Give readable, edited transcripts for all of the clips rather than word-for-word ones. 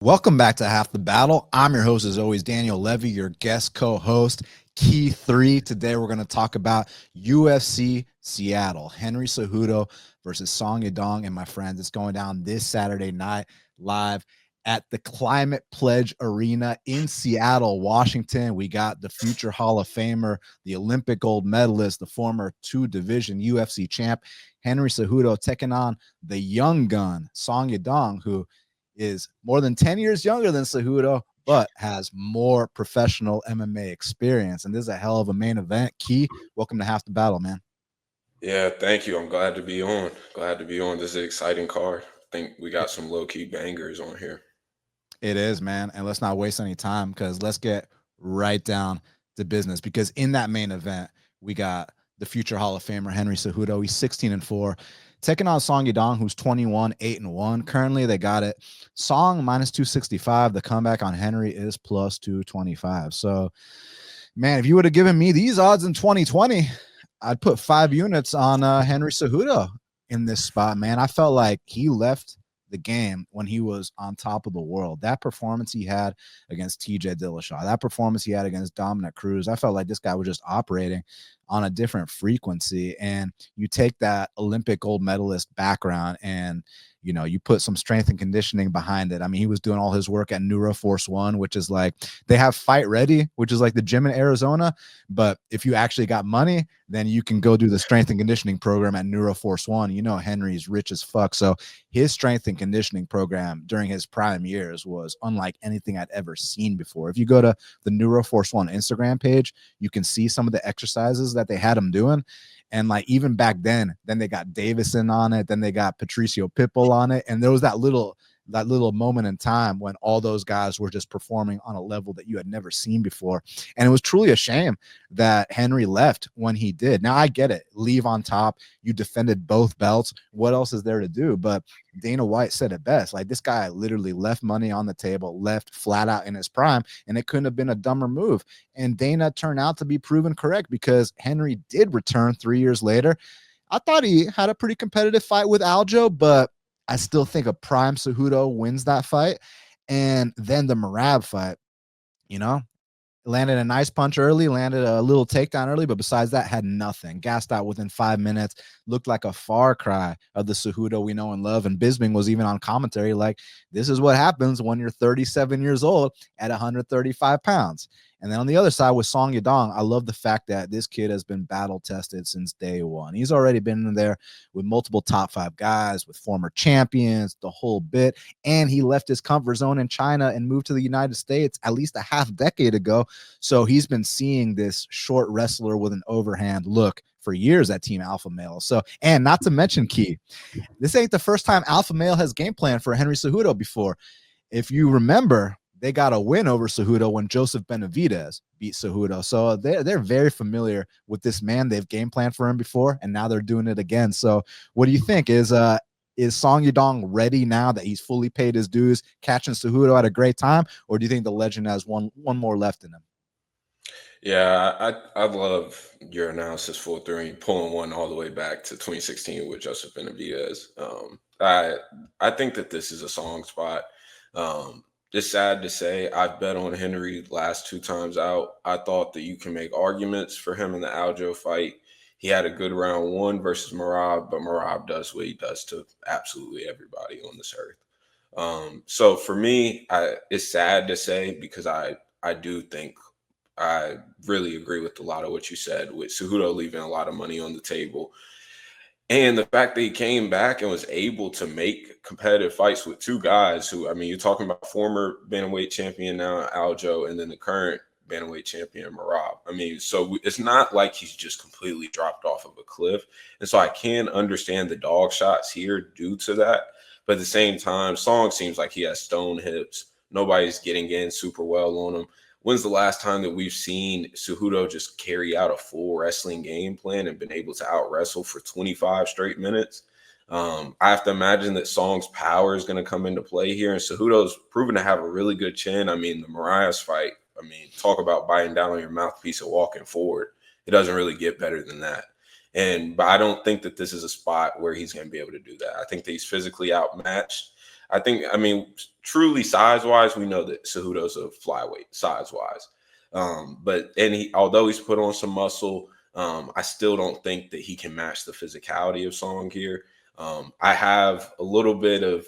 Welcome back to Half the Battle. I'm your host, as always, Daniel Levy, your guest co-host, Key 3. Today, we're going to talk about UFC Seattle, Henry Cejudo versus Song Yadong. And my friends, it's going down this Saturday night live at the Climate Pledge Arena in Seattle, Washington. We got the future Hall of Famer, the Olympic gold medalist, the former two-division UFC champ, Henry Cejudo, taking on the young gun, Song Yadong, who is more than 10 years younger than Cejudo, but has more professional MMA experience. And this is a hell of a main event. Key, welcome to Half the Battle, man. Yeah, thank you. I'm glad to be on. Glad to be on. This is an exciting card. I think we got some low-key bangers on here. It is, man. And let's not waste any time because let's get right down to business. Because in that main event, we got the future Hall of Famer, Henry Cejudo. He's 16-4. Taking on Song Yadong, who's 21, 8-1. Currently, they got it. Song minus 265. The comeback on Henry is plus 225. So, man, if you would have given me these odds in 2020, I'd put 5 units on Henry Cejudo in this spot, man. I felt like he left the game when he was on top of the world. That performance he had against TJ Dillashaw, that performance he had against Dominic Cruz, I felt like this guy was just operating on a different frequency. And you take that Olympic gold medalist background and you put some strength and conditioning behind it. I mean, he was doing all his work at Neuroforce One, which is like they have Fight Ready, which is like the gym in Arizona. But if you actually got money, then you can go do the strength and conditioning program at Neuroforce One. Henry's rich as fuck. So his strength and conditioning program during his prime years was unlike anything I'd ever seen before. If you go to the Neuroforce One Instagram page, you can see some of the exercises that they had him doing. And like even back then they got Davison on it, then they got Patricio Pitbull on it, and there was that little moment in time when all those guys were just performing on a level that you had never seen before. And it was truly a shame that Henry left when he did. Now I get it, leave on top, you defended both belts, what else is there to do? But Dana White said it best, like this guy literally left money on the table, left flat out in his prime, and it couldn't have been a dumber move. And Dana turned out to be proven correct because Henry did return 3 years later. I thought he had a pretty competitive fight with Aljo, but I still think a prime Cejudo wins that fight. And then the Merab fight, landed a nice punch early, landed a little takedown early, but besides that, had nothing. Gassed out within 5 minutes, looked like a far cry of the Cejudo we know and love. And Bisping was even on commentary like, this is what happens when you're 37 years old at 135 pounds. And then on the other side with Song Yadong, I love the fact that this kid has been battle tested since day one. He's already been in there with multiple top 5 guys, with former champions, the whole bit. And he left his comfort zone in China and moved to the United States at least a half decade ago. So he's been seeing this short wrestler with an overhand look for years at Team Alpha Male. So, and not to mention, Key, this ain't the first time Alpha Male has game planned for Henry Cejudo before. If you remember, they got a win over Cejudo when Joseph Benavidez beat Cejudo. So they're very familiar with this man. They've game planned for him before, and now they're doing it again. So what do you think? Is Song Yadong ready now that he's fully paid his dues, catching Cejudo at a great time, or do you think the legend has one more left in him? Yeah, I love your analysis full through pulling one all the way back to 2016 with Joseph Benavidez. I think that this is a song spot. It's sad to say I've bet on Henry last 2 times out. I thought that you can make arguments for him in the Aljo fight. He had a good round 1 versus Merab, but Merab does what he does to absolutely everybody on this earth. So for me, it's sad to say because I do think I really agree with a lot of what you said with Cejudo leaving a lot of money on the table. And the fact that he came back and was able to make competitive fights with 2 guys who, I mean, you're talking about former bantamweight champion now, Aljo, and then the current bantamweight champion, Merab. I mean, so it's not like he's just completely dropped off of a cliff. And so I can understand the dog shots here due to that. But at the same time, Song seems like he has stone hips. Nobody's getting in super well on him. When's the last time that we've seen Cejudo just carry out a full wrestling game plan and been able to out wrestle for 25 straight minutes? I have to imagine that Song's power is going to come into play here. And Cejudo's proven to have a really good chin. I mean, the Mariah's fight, I mean, talk about biting down on your mouthpiece and walking forward. It doesn't really get better than that. But I don't think that this is a spot where he's going to be able to do that. I think that he's physically outmatched. I think, I mean, truly size wise, we know that Cejudo's a flyweight size wise. But although he's put on some muscle, I still don't think that he can match the physicality of Song here. I have a little bit of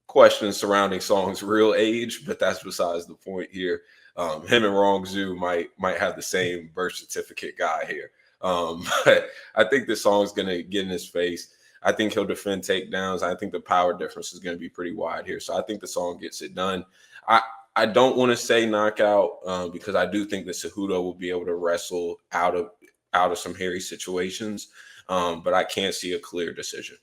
questions surrounding Song's real age, but that's besides the point here. Him and Rong Zhu might have the same birth certificate guy here. But I think this Song's gonna get in his face. I think he'll defend takedowns. I think the power difference is going to be pretty wide here. So I think the Song gets it done. I don't want to say knockout because I do think that Cejudo will be able to wrestle out of some hairy situations, but I can't see a clear decision.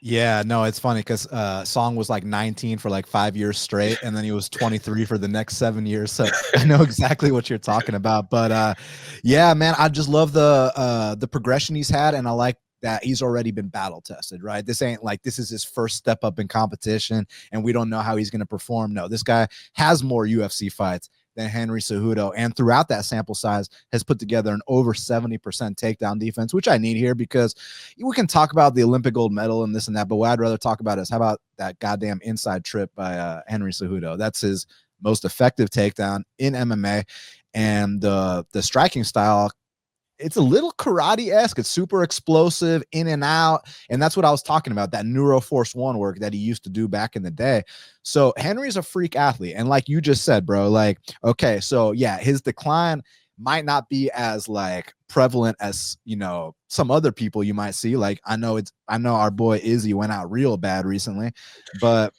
Yeah, no, it's funny because Song was like 19 for like 5 years straight, and then he was 23 for the next 7 years. So I know exactly what you're talking about. But yeah, man, I just love the progression he's had, and I like that he's already been battle tested, right? This ain't like this is his first step up in competition, and we don't know how he's going to perform. No, this guy has more UFC fights than Henry Cejudo, and throughout that sample size has put together an over 70% takedown defense, which I need here because we can talk about the Olympic gold medal and this and that, but what I'd rather talk about is how about that goddamn inside trip by Henry Cejudo. That's his most effective takedown in MMA, and the striking style, it's a little karate-esque. It's super explosive, in and out, and that's what I was talking about, that Neuroforce 1 work that he used to do back in the day. So Henry's a freak athlete, and like you just said, bro, like, okay, so yeah, his decline might not be as like prevalent as, you know, some other people you might see. Like I know our boy Izzy went out real bad recently, but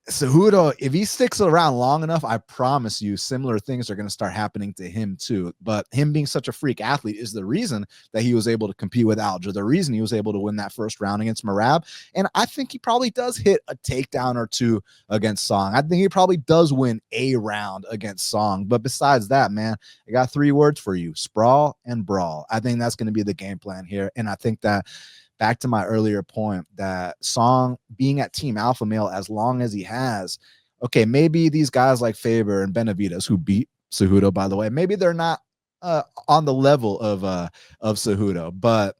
Cejudo, if he sticks around long enough, I promise you similar things are going to start happening to him too. But him being such a freak athlete is the reason that he was able to compete with Aljo, the reason he was able to win that first round against Merab. And I think he probably does hit a takedown or two against Song. I think he probably does win a round against Song. But besides that, man, I got 3 words for you: sprawl and brawl. I think that's going to be the game plan here. And I think that, back to my earlier point, that Song being at Team Alpha Male as long as he has, okay, maybe these guys like Faber and Benavidez, who beat Cejudo, by the way, maybe they're not on the level of Cejudo, but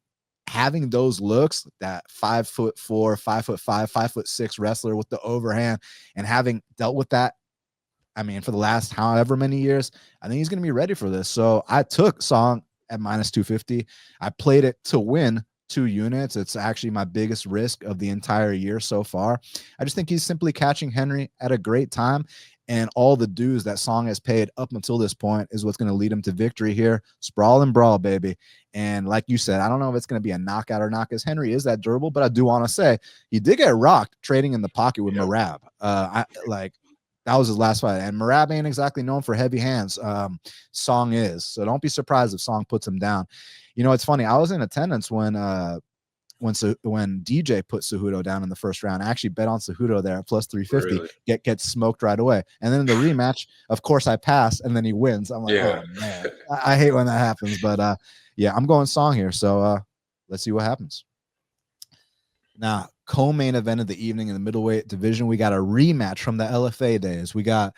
having those looks, that 5'4", 5'5", 5'6" wrestler with the overhand, and having dealt with that, I mean, for the last however many years, I think he's going to be ready for this. So I took Song at -250. I played it to win 2 units. It's actually my biggest risk of the entire year so far. I just think he's simply catching Henry at a great time, and all the dues that Song has paid up until this point is what's going to lead him to victory here. Sprawl and brawl, baby. And like you said, I don't know if it's going to be a knockout or not because Henry is that durable, but I do want to say he did get rocked trading in the pocket with Merab. That was his last fight, and Merab ain't exactly known for heavy hands. Song is, so don't be surprised if Song puts him down. You know, it's funny. I was in attendance when DJ put Cejudo down in the first round. I actually bet on Cejudo there at +350. Really? Get smoked right away. And then in the rematch, of course, I pass, and then he wins. I'm like, oh man, I hate when that happens. But yeah, I'm going Song here. So let's see what happens. Now, co-main event of the evening in the middleweight division, we got a rematch from the LFA days. We got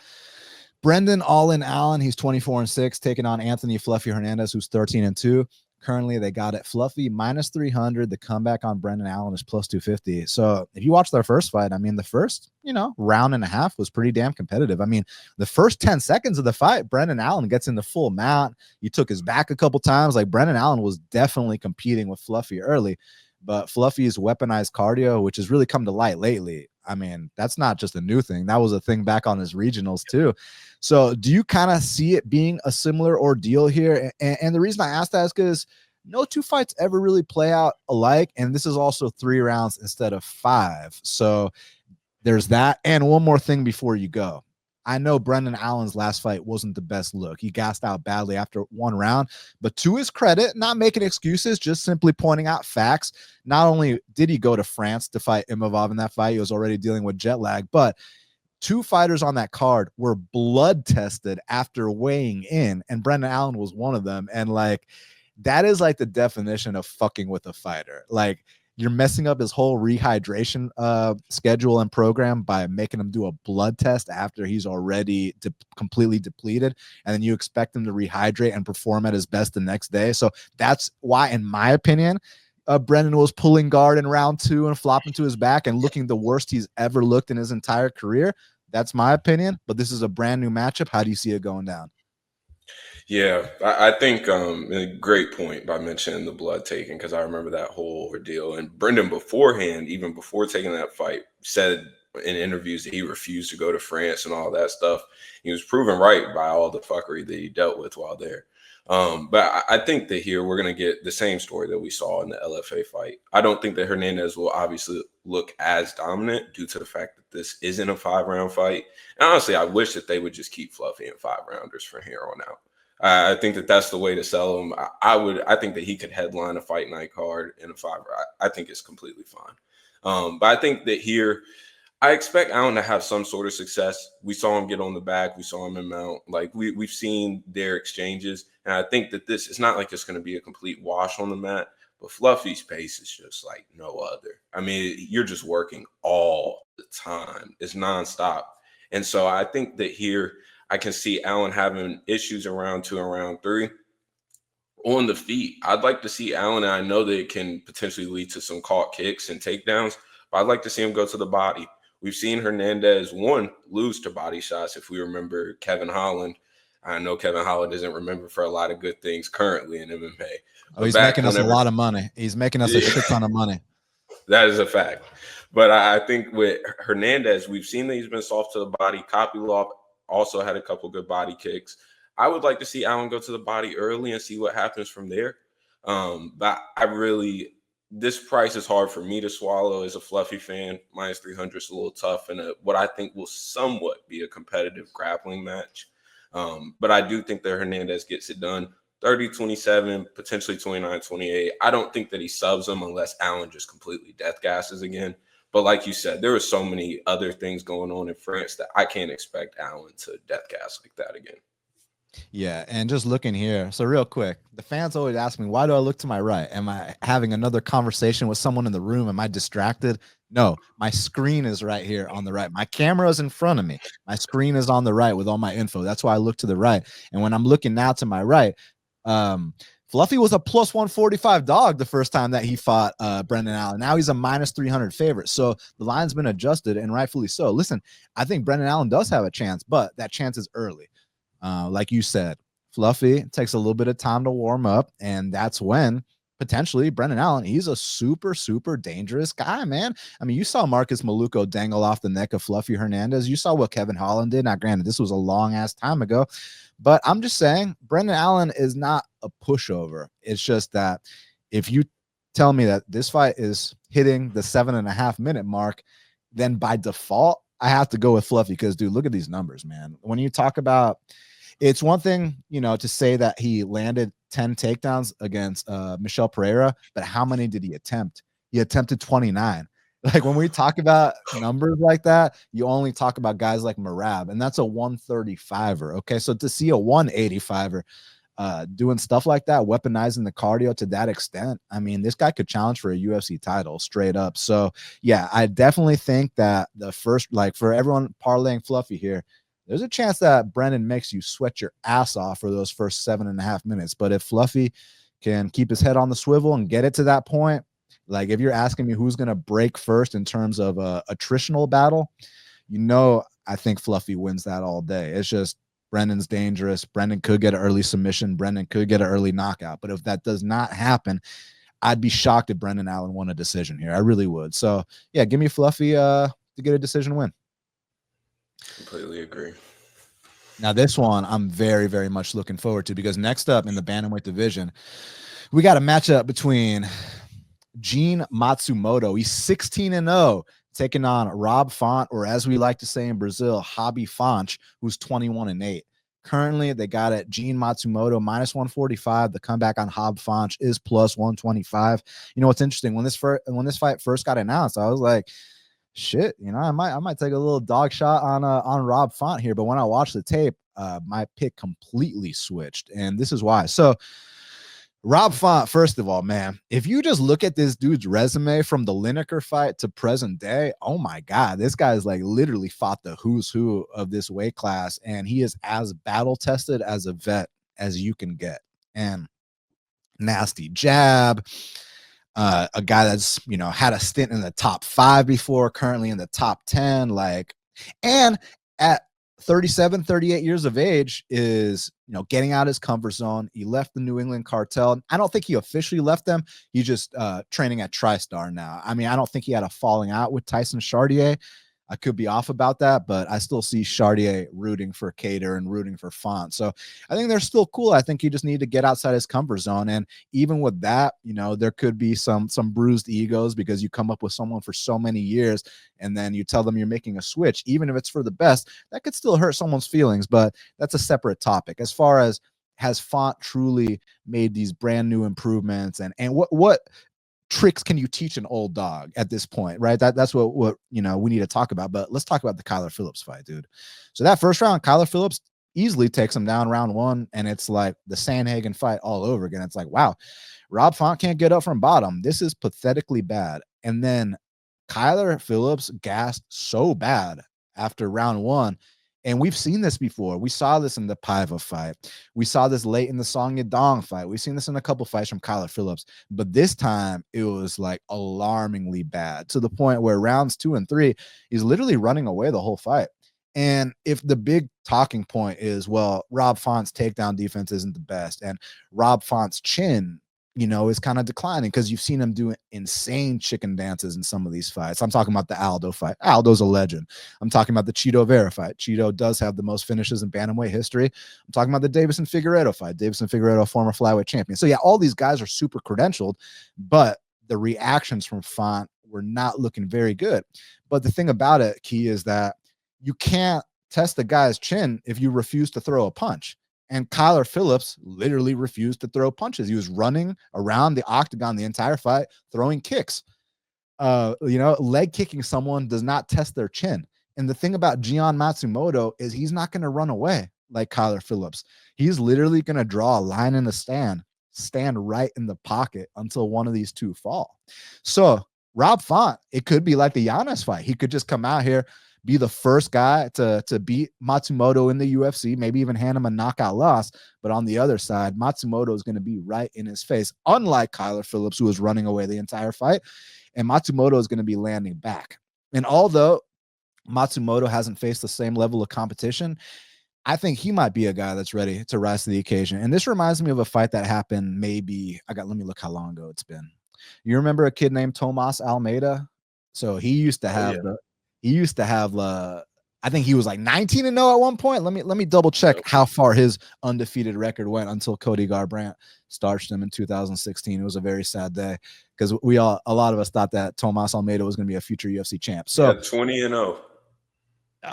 Brendan All-In Allen. He's 24-6, taking on Anthony Fluffy Hernandez, who's 13-2. Currently, they got it Fluffy -300. The comeback on Brendan Allen is +250. So if you watch their first fight, I mean, the first, round and a half was pretty damn competitive. I mean, the first 10 seconds of the fight, Brendan Allen gets in the full mount. He took his back a couple times. Like, Brendan Allen was definitely competing with Fluffy early. But Fluffy's weaponized cardio, which has really come to light lately, I mean, that's not just a new thing. That was a thing back on his regionals too. So do you kind of see it being a similar ordeal here? And the reason I asked that is because no 2 fights ever really play out alike. And this is also 3 rounds instead of 5. So there's that. And one more thing before you go. I know Brendan Allen's last fight wasn't the best look. He gassed out badly after 1 round, but to his credit, not making excuses, just simply pointing out facts. Not only did he go to France to fight Imavov in that fight, he was already dealing with jet lag, but 2 fighters on that card were blood tested after weighing in, and Brendan Allen was one of them. And like, that is like the definition of fucking with a fighter. Like, you're messing up his whole rehydration schedule and program by making him do a blood test after he's already completely depleted, and then you expect him to rehydrate and perform at his best the next day. So that's why, in my opinion, Brendan was pulling guard in round 2 and flopping to his back and looking the worst he's ever looked in his entire career. That's my opinion, but this is a brand new matchup. How do you see it going down? Yeah, I think a great point by mentioning the blood taking, because I remember that whole ordeal. And Brendan beforehand, even before taking that fight, said in interviews that he refused to go to France and all that stuff. He was proven right by all the fuckery that he dealt with while there. But I think that here we're going to get the same story that we saw in the LFA fight. I don't think that Hernandez will obviously look as dominant due to the fact that this isn't a 5-round fight. And honestly, I wish that they would just keep Fluffy in 5-rounders from here on out. I think that that's the way to sell him. I think that he could headline a fight night card in a 5. I think it's completely fine. But I think that here, I expect Allen to have some sort of success. We saw him get on the back. We saw him in mount. Like we've seen their exchanges. And I think that this, it's not like it's going to be a complete wash on the mat, but Fluffy's pace is just like no other. I mean, you're just working all the time. It's nonstop. And so I think that here, I can see Allen having issues in round 2 and round 3 on the feet. I'd like to see Allen, and I know that it can potentially lead to some caught kicks and takedowns, but I'd like to see him go to the body. We've seen Hernandez, lose to body shots. If we remember Kevin Holland, I know Kevin Holland doesn't remember for a lot of good things currently in MMA. Oh, he's making us a lot of money. He's making us a shit ton of money. That is a fact. But I think with Hernandez, we've seen that he's been soft to the body. Kopylov also had a couple good body kicks. I would like to see Allen go to the body early and see what happens from there. But this price is hard for me to swallow as a Fluffy fan. Minus 300 is a little tough in what I think will somewhat be a competitive grappling match. But I do think that Hernandez gets it done. 30-27, potentially 29-28. I don't think that he subs him unless Allen just completely death gasses again. But like you said, there are so many other things going on in France that I can't expect Allen to death gas like that again. Yeah, and just looking here. So real quick, the fans always ask me, why do I look to my right? Am I having another conversation with someone in the room? Am I distracted? No, my screen is right here on the right. My camera is in front of me. My screen is on the right with all my info. That's why I look to the right. And when I'm looking now to my right, Fluffy was a plus 145 dog the first time that he fought Brendan Allen. Now he's a minus 300 favorite. So the line's been adjusted, and rightfully so. Listen, I think Brendan Allen does have a chance, but that chance is early. Like you said, Fluffy takes a little bit of time to warm up, and that's when potentially Brendan Allen, he's a super, super dangerous guy, man. I mean, you saw Marcus Maluko dangle off the neck of Fluffy Hernandez. You saw what Kevin Holland did. Now, granted, this was a long-ass time ago, but I'm just saying Brendan Allen is not a pushover. It's just that if you tell me that this fight is hitting the 7.5 minute mark, then by default, I have to go with Fluffy because, dude, look at these numbers, man. When you talk about, it's one thing, to say that he landed 10 takedowns against Michel Pereira, but how many did he attempt? He attempted 29. Like when we talk about numbers like that, you only talk about guys like Merab, and that's a 135er. Okay, so to see a 185er doing stuff like that, weaponizing the cardio to that extent, I mean, this guy could challenge for a UFC title straight up. So yeah, I definitely think that the first, like for everyone parlaying Fluffy here, there's a chance that Brendan makes you sweat your ass off for those first 7.5 minutes. But if Fluffy can keep his head on the swivel and get it to that point, like if you're asking me who's going to break first in terms of a attritional battle, I think Fluffy wins that all day. It's just Brendan's dangerous. Brendan could get an early submission. Brendan could get an early knockout. But if that does not happen, I'd be shocked if Brendan Allen won a decision here. I really would. So yeah, give me Fluffy to get a decision win. Completely agree. Now, this one I'm very, very much looking forward to because next up in the bantamweight division, we got a matchup between Gene Matsumoto. He's 16-0, taking on Rob Font, or as we like to say in Brazil, Hobby Fonch, who's 21-8. Currently, they got it Gene Matsumoto minus 145. The comeback on Hob Fonch is plus 125. What's interesting, when this fight first got announced, I was like, shit, I might take a little dog shot on Rob Font here. But when I watched the tape, my pick completely switched, and this is why. So Rob Font, first of all, man, if you just look at this dude's resume from the Lineker fight to present day, oh my God, this guy's like literally fought the who's who of this weight class, and he is as battle tested as a vet as you can get. And nasty jab, a guy that's, you know, had a stint in the top 5 before, currently in the top 10, like, and at 37, 38 years of age is, you know, getting out of his comfort zone. He left the New England cartel. I don't think he officially left them. He's just training at TriStar now. I mean, I don't think he had a falling out with Tyson Chartier. I could be off about that, but I still see Chartier rooting for Cater and rooting for Font. So I think they're still cool. I think he just need to get outside his comfort zone. And even with that, you know, there could be some bruised egos because you come up with someone for so many years and then you tell them you're making a switch, even if it's for the best, that could still hurt someone's feelings, but that's a separate topic. As far as has Font truly made these brand new improvements, and what tricks can you teach an old dog at this point, right? That's what you know we need to talk about. But let's talk about the Kyler Phillips fight, dude. So that first round, Kyler Phillips easily takes him down round 1, and it's like the Sandhagen fight all over again. It's like, wow, Rob Font can't get up from bottom. This is pathetically bad. And then Kyler Phillips gassed so bad after round 1. And we've seen this before. We saw this in the Paiva fight. We saw this late in the Song Yadong fight. We've seen this in a couple fights from Kyler Phillips. But this time, it was like alarmingly bad to the point where rounds 2 and 3, he's literally running away the whole fight. And if the big talking point is, well, Rob Font's takedown defense isn't the best, and Rob Font's chin, you know, is kind of declining because you've seen him do insane chicken dances in some of these fights. I'm talking about the Aldo fight. Aldo's a legend. I'm talking about the Cheeto Vera fight. Cheeto does have the most finishes in bantamweight history. I'm talking about the Davison Figueiredo fight. Davison Figueiredo, former flyweight champion. So yeah, all these guys are super credentialed, but the reactions from Font were not looking very good. But the thing about it, Key, is that you can't test a guy's chin if you refuse to throw a punch. And Kyler Phillips literally refused to throw punches. He was running around the octagon the entire fight, throwing kicks. You know, leg kicking someone does not test their chin. And the thing about Gian Matsumoto is he's not going to run away like Kyler Phillips. He's literally going to draw a line in the stand right in the pocket until one of these two fall. So Rob Font, it could be like the Giannis fight. He could just come out here, be the first guy to beat Matsumoto in the UFC, maybe even hand him a knockout loss. But on the other side, Matsumoto is going to be right in his face, unlike Kyler Phillips, who was running away the entire fight. And Matsumoto is going to be landing back. And although Matsumoto hasn't faced the same level of competition, I think he might be a guy that's ready to rise to the occasion. And this reminds me of a fight that happened let me look how long ago it's been. You remember a kid named Tomas Almeida? So he used to have I think he was like 19-0 at one point. Let me double check how far his undefeated record went until Cody Garbrandt starched him in 2016. It was a very sad day because a lot of us thought that Tomas Almeida was going to be a future UFC champ. So 20-0.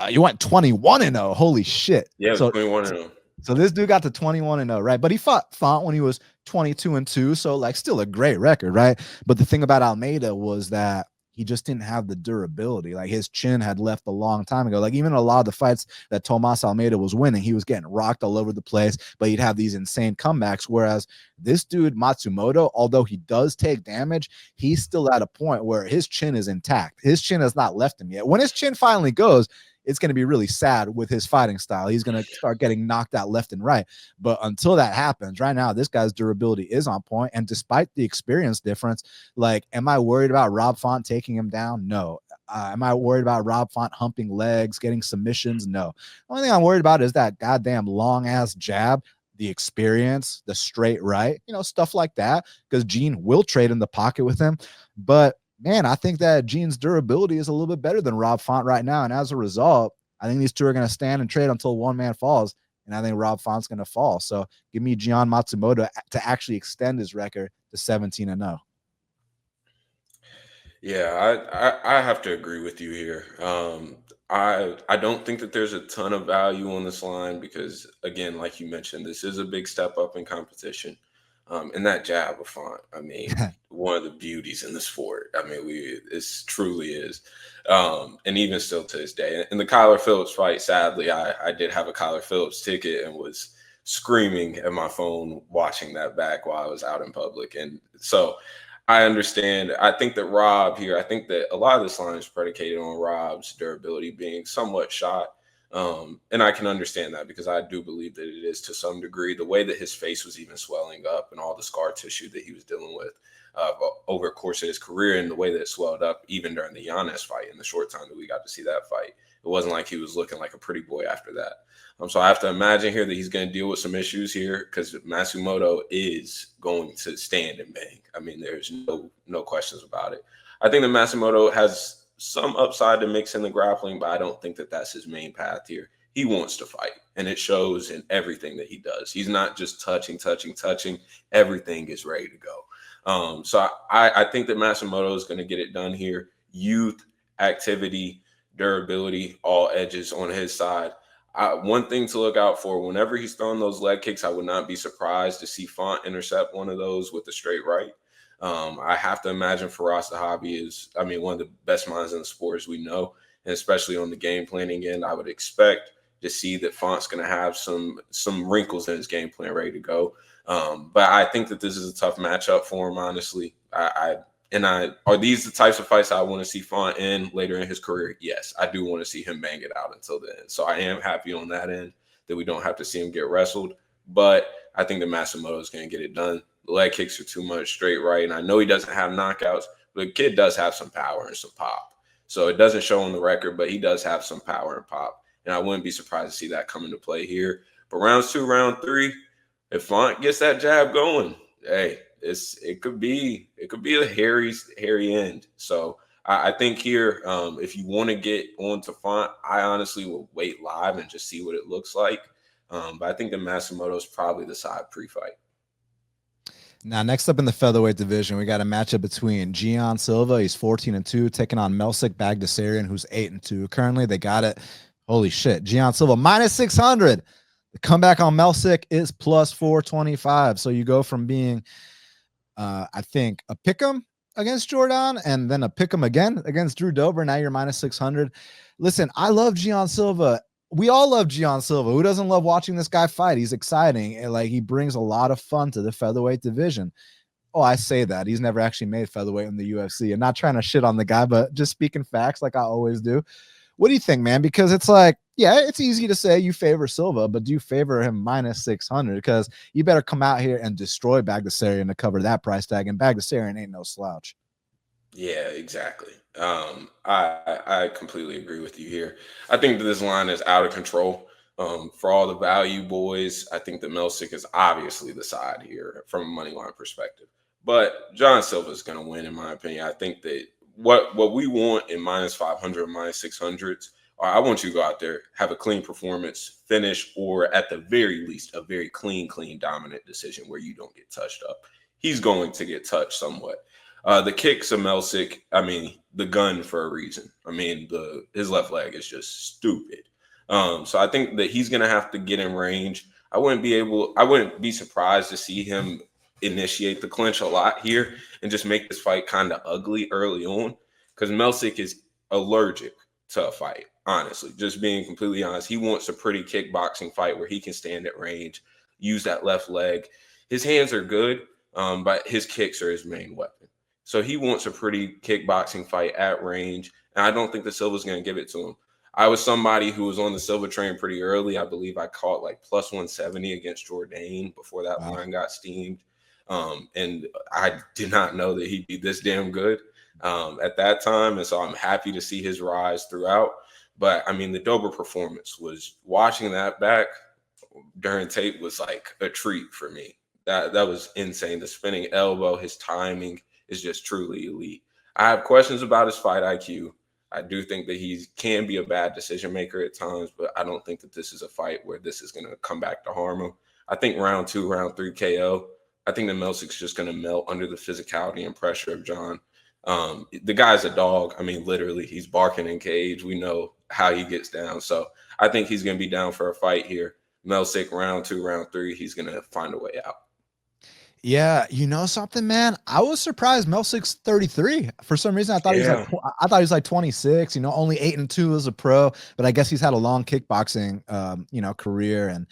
You went 21-0. Holy shit. Yeah, so 21-0. So this dude got to 21-0, right? But he fought Font when he was 22-2. So like still a great record, right? But the thing about Almeida was that he just didn't have the durability. Like his chin had left a long time ago. Like even a lot of the fights that Tomas Almeida was winning, he was getting rocked all over the place, but he'd have these insane comebacks. Whereas this dude, Matsumoto, although he does take damage, he's still at a point where his chin is intact. His chin has not left him yet. When his chin finally goes, it's going to be really sad with his fighting style. He's going to start getting knocked out left and right. But until that happens, right now, this guy's durability is on point. And despite the experience difference, like, am I worried about Rob Font taking him down? No. Am I worried about Rob Font humping legs, getting submissions? No. The only thing I'm worried about is that goddamn long ass jab, the experience, the straight right, stuff like that. Because Gene will trade in the pocket with him. But man, I think that Gene's durability is a little bit better than Rob Font right now. And as a result, I think these two are going to stand and trade until one man falls. And I think Rob Font's going to fall. So give me Gian Matsumoto to actually extend his record to 17-0. Yeah, I have to agree with you here. I don't think that there's a ton of value on this line because, again, like you mentioned, this is a big step up in competition. And that jab of Font, I mean, one of the beauties in the sport. I mean, it truly is. And even still to this day. In the Kyler Phillips fight, sadly, I did have a Kyler Phillips ticket and was screaming at my phone watching that back while I was out in public. And so I understand. I think that I think that a lot of this line is predicated on Rob's durability being somewhat shot. And I can understand that because I do believe that it is to some degree. The way that his face was even swelling up and all the scar tissue that he was dealing with over the course of his career, and the way that it swelled up even during the Giannis fight in the short time that we got to see that fight. It wasn't like he was looking like a pretty boy after that. So I have to imagine here that he's going to deal with some issues here because Matsumoto is going to stand and bang. I mean, there's no questions about it. I think that Matsumoto has some upside to mix in the grappling, but I don't think that that's his main path here. He wants to fight, and it shows in everything that he does. He's not just touching. Everything is ready to go. So I think that Matsumoto is going to get it done here. Youth, activity, durability, all edges on his side. One thing to look out for, whenever he's throwing those leg kicks, I would not be surprised to see Font intercept one of those with a straight right. I have to imagine Firas Zahabi is, one of the best minds in the sport, as we know, and especially on the game planning end. I would expect to see that Font's going to have some wrinkles in his game plan ready to go. But I think that this is a tough matchup for him, honestly. Are these the types of fights I want to see Font in later in his career? Yes, I do want to see him bang it out until the end. So I am happy on that end that we don't have to see him get wrestled. But I think that Matsumoto is going to get it done. The leg kicks are too much straight right. And I know he doesn't have knockouts, but the kid does have some power and some pop. So it doesn't show on the record, but he does have some power and pop. And I wouldn't be surprised to see that come into play here. But rounds 2, round 3, if Font gets that jab going, hey, it could be a hairy end. So I think here, if you want to get onto Font, I honestly will wait live and just see what it looks like. But I think that Matsumoto is probably the side pre-fight. Now, next up in the featherweight division, we got a matchup between Gian Silva. He's 14-2, taking on Melsik Baghdasaryan, who's 8-2. Currently, they got it. Holy shit. Gian Silva -600. The comeback on Melsik is +425. So you go from being, I think, a pick'em against Jordan and then a pick'em again against Drew Dober. Now you're -600. Listen, I love Gian Silva. We all love Gian Silva. Who doesn't love watching this guy fight? He's exciting. And he brings a lot of fun to the featherweight division. Oh, I say that. He's never actually made featherweight in the UFC. And not trying to shit on the guy, but just speaking facts like I always do. What do you think, man? Because it's yeah, it's easy to say you favor Silva, but do you favor him -600? Because you better come out here and destroy Baghdasaryan to cover that price tag. And Baghdasaryan ain't no slouch. Yeah, exactly. I completely agree with you here. I think that this line is out of control. For all the value boys, I think that Melsik is obviously the side here from a money line perspective. But Gian Silva is going to win, in my opinion. I think that what we want in -500, -600s, I want you to go out there, have a clean performance, finish, or at the very least, a very clean, dominant decision where you don't get touched up. He's going to get touched somewhat. The kicks of Melsik, the gun for a reason. His left leg is just stupid. So I think that he's going to have to get in range. I wouldn't be surprised to see him initiate the clinch a lot here and just make this fight kind of ugly early on, because Melsik is allergic to a fight. Honestly, just being completely honest, he wants a pretty kickboxing fight where he can stand at range, use that left leg. His hands are good, but his kicks are his main weapon. So he wants a pretty kickboxing fight at range, and I don't think that Silva's going to give it to him. I was somebody who was on the Silva train pretty early. I believe I caught +170 against Jourdain before that line got steamed. And I did not know that he'd be this damn good at that time. And so I'm happy to see his rise throughout. But the Dober performance was, watching that back during tape was like a treat for me. That was insane. The spinning elbow, his timing is just truly elite. I have questions about his fight IQ. I do think that he can be a bad decision maker at times, but I don't think that this is a fight where this is going to come back to harm him. I think round 2, round 3 KO. I think that Melsik's just going to melt under the physicality and pressure of John. The guy's a dog. Literally, he's barking in cage. We know how he gets down. So I think he's going to be down for a fight here. Melsik, round 2, round 3, he's going to find a way out. Yeah, you know something, man? I was surprised Melsik's 33. For some reason, I thought he was like 26, only 8-2 as a pro, but I guess he's had a long kickboxing career. And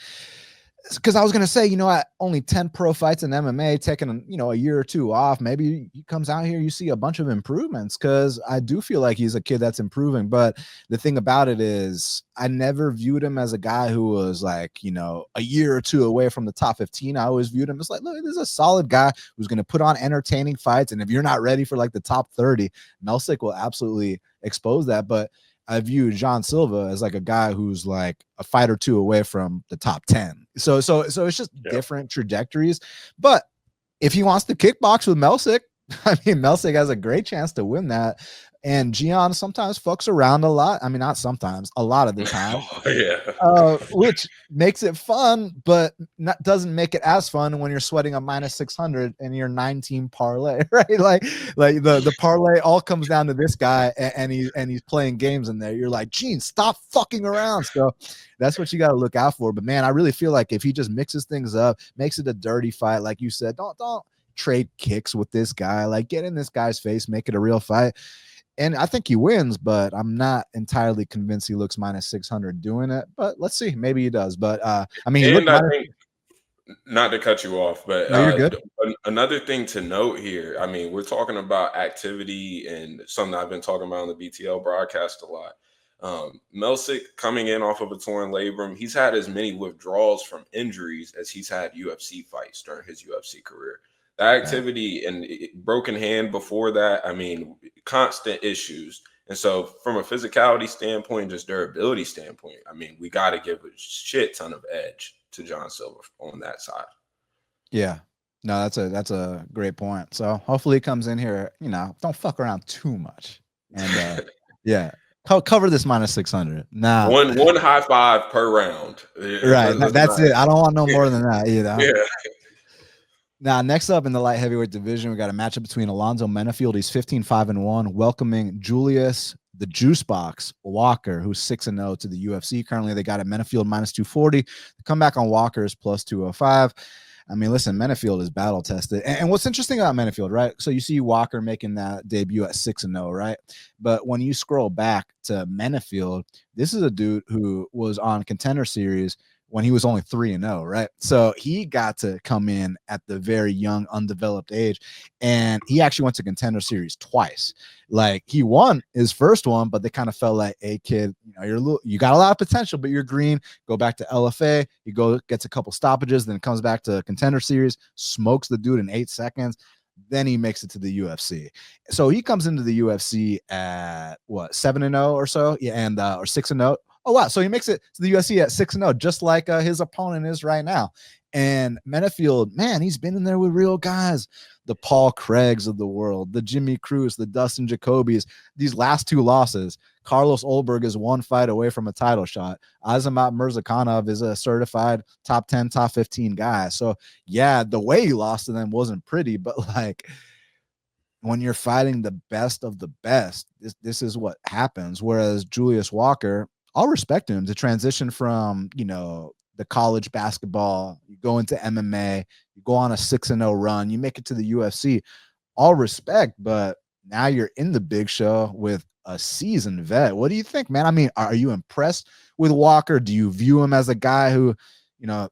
because I was gonna say, only 10 pro fights in MMA, taking a year or two off. Maybe he comes out here, you see a bunch of improvements. Because I do feel like he's a kid that's improving. But the thing about it is, I never viewed him as a guy who was like, a year or two away from the top 15. I always viewed him as like, look, this is a solid guy who's gonna put on entertaining fights. And if you're not ready for like the top 30, Melsik will absolutely expose that. But I view John Silva as like a guy who's like a fight or two away from the top 10. So it's just different trajectories. But if he wants to kickbox with Melsik, I mean, Melsik has a great chance to win that. And Gian sometimes fucks around a lot. I mean, not sometimes, a lot of the time. Which makes it fun, but doesn't make it as fun when you're sweating a minus 600 and your 9-team parlay, right? Like the parlay all comes down to this guy, and he's playing games in there. You're like, Gene, stop fucking around. So that's what you got to look out for. But man, I really feel like if he just mixes things up, makes it a dirty fight, like you said, don't trade kicks with this guy. Like, get in this guy's face, make it a real fight. And I think he wins, but I'm not entirely convinced he looks minus 600 doing it. But let's see. Maybe he does. But I mean, he looked I think, not to cut you off, but no, you're good. Another thing to note here, I mean, we're talking about activity and something I've been talking about on the BTL broadcast a lot. Melsik coming in off of a torn labrum, he's had as many withdrawals from injuries as he's had UFC fights during his UFC career. The activity and broken hand before that, I mean, constant issues. And so from a physicality standpoint, just durability standpoint, I mean, we got to give a shit ton of edge to John Silva on that side. Yeah. No, that's a great point. So hopefully he comes in here, don't fuck around too much. And yeah. Cover this minus 600. Nah. One high five per round. Right. That's it. I don't want no more than that, Yeah. Now, next up in the light heavyweight division, we got a matchup between Alonzo Menifield. He's 15-5-1, welcoming Julius, the juice box, Walker, who's 6-0 to the UFC. Currently, they got at Menifield minus 240. The comeback on Walker is plus 205. I mean, listen, Menifield is battle tested. And what's interesting about Menifield, right? So you see Walker making that debut at 6-0, right? But when you scroll back to Menifield, this is a dude who was on Contender Series when he was only 3-0, right? So he got to come in at the very young, undeveloped age, and he actually went to Contender Series twice. Like, he won his first one, but they kind of felt like, hey, kid, you got a lot of potential, but you're green. Go back to LFA. He gets a couple stoppages, then comes back to Contender Series, smokes the dude in 8 seconds. Then he makes it to the UFC. So he comes into the UFC at what, 7-0 or so, yeah, and or 6-0. Oh, wow. So he makes it to the UFC at 6-0, just like his opponent is right now. And Menifield, man, he's been in there with real guys. The Paul Craigs of the world, the Jimmy Cruz, the Dustin Jacobys. These last 2 losses, Carlos Olberg is 1 fight away from a title shot. Azamat Mirzakhanov is a certified top 10, top 15 guy. So, yeah, the way he lost to them wasn't pretty, but like, when you're fighting the best of the best, this is what happens. Whereas Julius Walker, I'll respect him to transition from, the college basketball, you go into MMA, you go on a 6-0 run, you make it to the UFC. All respect, but now you're in the big show with a seasoned vet. What do you think, man? I mean, are you impressed with Walker? Do you view him as a guy who,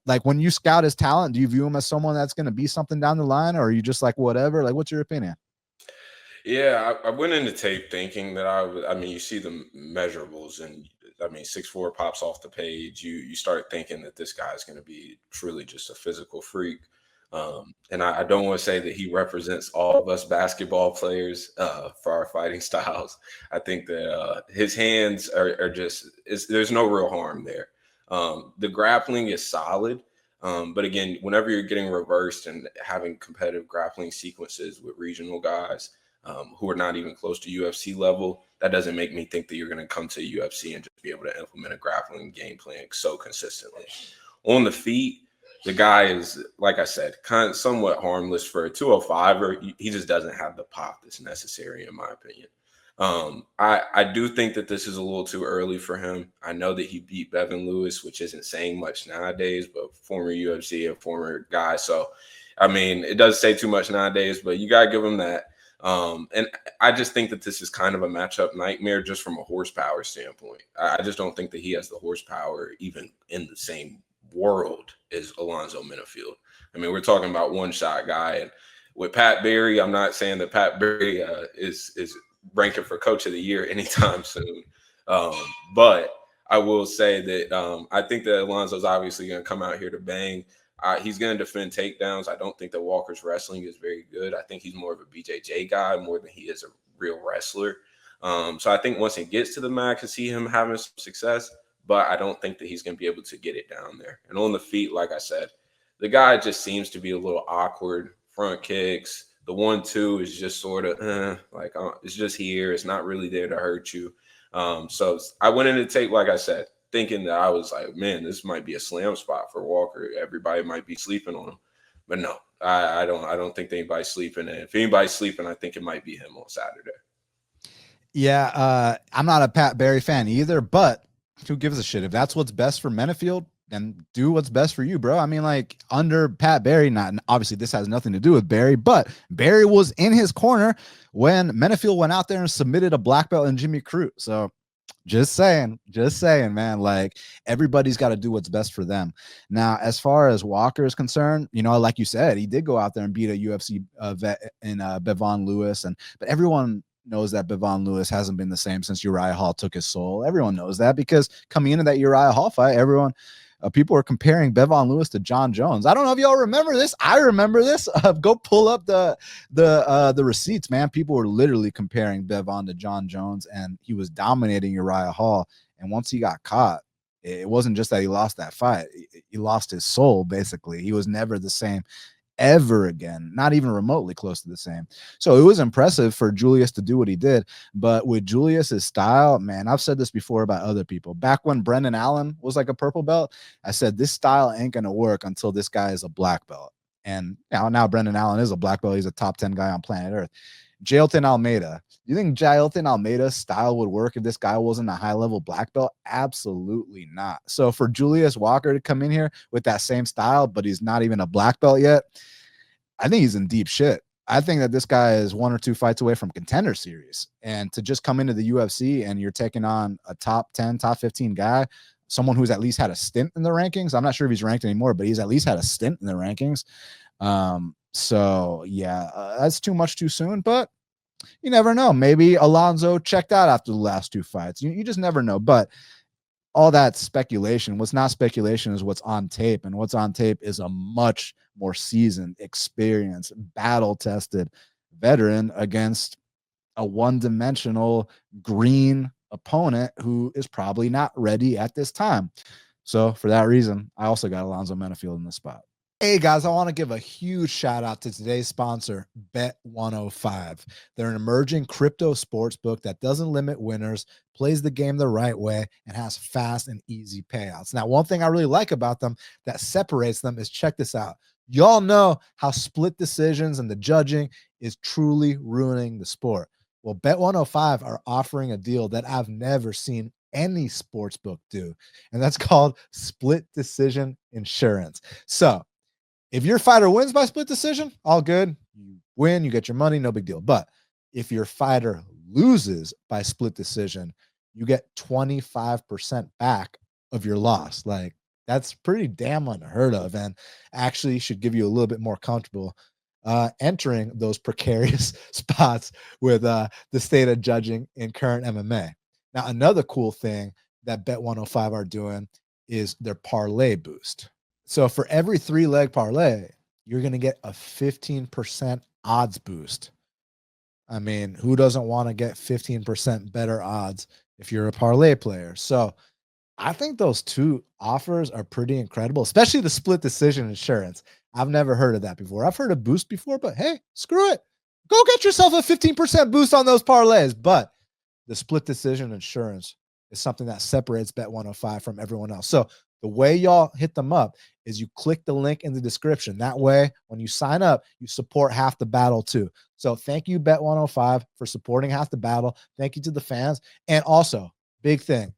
like, when you scout his talent, do you view him as someone that's going to be something down the line, or are you just like, whatever? Like, what's your opinion? Yeah, I went into tape thinking that I mean, you see the measurables, and I mean, 6'4" pops off the page. You start thinking that this guy is going to be truly just a physical freak. And I don't want to say that he represents all of us basketball players for our fighting styles. I think that his hands are just, there's no real harm there. The grappling is solid. But again, whenever you're getting reversed and having competitive grappling sequences with regional guys who are not even close to UFC level, that doesn't make me think that you're going to come to UFC and just be able to implement a grappling game plan so consistently. On the feet, the guy is, like I said, kind of somewhat harmless for a 205er. He just doesn't have the pop that's necessary, in my opinion. I do think that this is a little too early for him. I know that he beat Bevan Lewis, which isn't saying much nowadays, but former UFC, a former guy. So, I mean, it does say too much nowadays, but you got to give him that. And I just think that this is kind of a matchup nightmare just from a horsepower standpoint. I just don't think that he has the horsepower even in the same world is Alonzo Menifield. I mean, we're talking about one-shot guy, and with Pat Barry, I'm not saying that Pat Barry is ranking for coach of the year anytime soon, um, but I will say that I think that Alonzo's obviously going to come out here to bang. He's going to defend takedowns. I don't think that Walker's wrestling is very good. I think he's more of a BJJ guy more than he is a real wrestler. So I think once he gets to the mat, I can see him having some success, but I don't think that he's going to be able to get it down there. And on the feet, like I said, the guy just seems to be a little awkward. Front kicks, the 1-2 is just sort of it's just here. It's not really there to hurt you. So I went into tape, like I said, thinking that I was like, man, this might be a slam spot for Walker. Everybody might be sleeping on him, but no, I don't think anybody's sleeping. And if anybody's sleeping, I think it might be him on Saturday. Yeah, I'm not a Pat Barry fan either, but who gives a shit? If that's what's best for Menifield, then do what's best for you, bro. I mean, like, under Pat Barry, not obviously this has nothing to do with Barry, but Barry was in his corner when Menifield went out there and submitted a black belt in Jimmy Crute. So just saying, man, like, everybody's got to do what's best for them. Now, as far as Walker is concerned, you know, like you said, he did go out there and beat a UFC vet in Bevon Lewis, but everyone knows that Bevon Lewis hasn't been the same since Uriah Hall took his soul. Everyone knows that, because coming into that Uriah Hall fight, people were comparing Bevon Lewis to John Jones. I don't know if y'all remember this. I remember this. Go pull up the receipts, man. People were literally comparing Bevon to John Jones, and he was dominating Uriah Hall. And once he got caught, it wasn't just that he lost that fight. He lost his soul, basically. He was never the same ever again, not even remotely close to the same. So it was impressive for Julius to do what he did. But with Julius's style, man, I've said this before about other people. Back when Brendan Allen was like a purple belt, I said this style ain't gonna work until this guy is a black belt. And now Brendan Allen is a black belt. He's a top 10 guy on planet Earth. Jailton Almeida. You think Jailton Almeida's style would work if this guy wasn't a high-level black belt? Absolutely not. So for Julius Walker to come in here with that same style, but he's not even a black belt yet, I think he's in deep shit. I think that this guy is 1 or 2 fights away from Contender Series. And to just come into the UFC and you're taking on a top 10, top 15 guy, someone who's at least had a stint in the rankings. I'm not sure if he's ranked anymore, but he's at least had a stint in the rankings. So yeah, that's too much too soon, but you never know. Maybe Alonzo checked out after the last 2 fights. You just never know. But all that speculation, what's not speculation is what's on tape. And what's on tape is a much more seasoned, experienced, battle-tested veteran against a one-dimensional green opponent who is probably not ready at this time. So for that reason, I also got Alonzo Menifield in the spot. Hey guys, I want to give a huge shout out to today's sponsor, Bet105. They're an emerging crypto sports book that doesn't limit winners, plays the game the right way, and has fast and easy payouts. Now, one thing I really like about them that separates them is, check this out. Y'all know how split decisions and the judging is truly ruining the sport. Well, Bet105 are offering a deal that I've never seen any sports book do, and that's called split decision insurance. So if your fighter wins by split decision, all good. You win, you get your money, no big deal. But if your fighter loses by split decision, you get 25% back of your loss. Like, that's pretty damn unheard of, and actually should give you a little bit more comfortable entering those precarious spots with the state of judging in current MMA. Now, another cool thing that Bet105 are doing is their parlay boost. So for every 3-leg parlay, you're going to get a 15% odds boost. I mean, who doesn't want to get 15% better odds if you're a parlay player? So I think those 2 offers are pretty incredible, especially the split decision insurance. I've never heard of that before. I've heard of boost before, but hey, screw it. Go get yourself a 15% boost on those parlays. But the split decision insurance is something that separates Bet105 from everyone else. So the way y'all hit them up is you click the link in the description. That way, when you sign up, you support Half the Battle too. So thank you, Bet105, for supporting Half the Battle. Thank you to the fans. And also, big thing,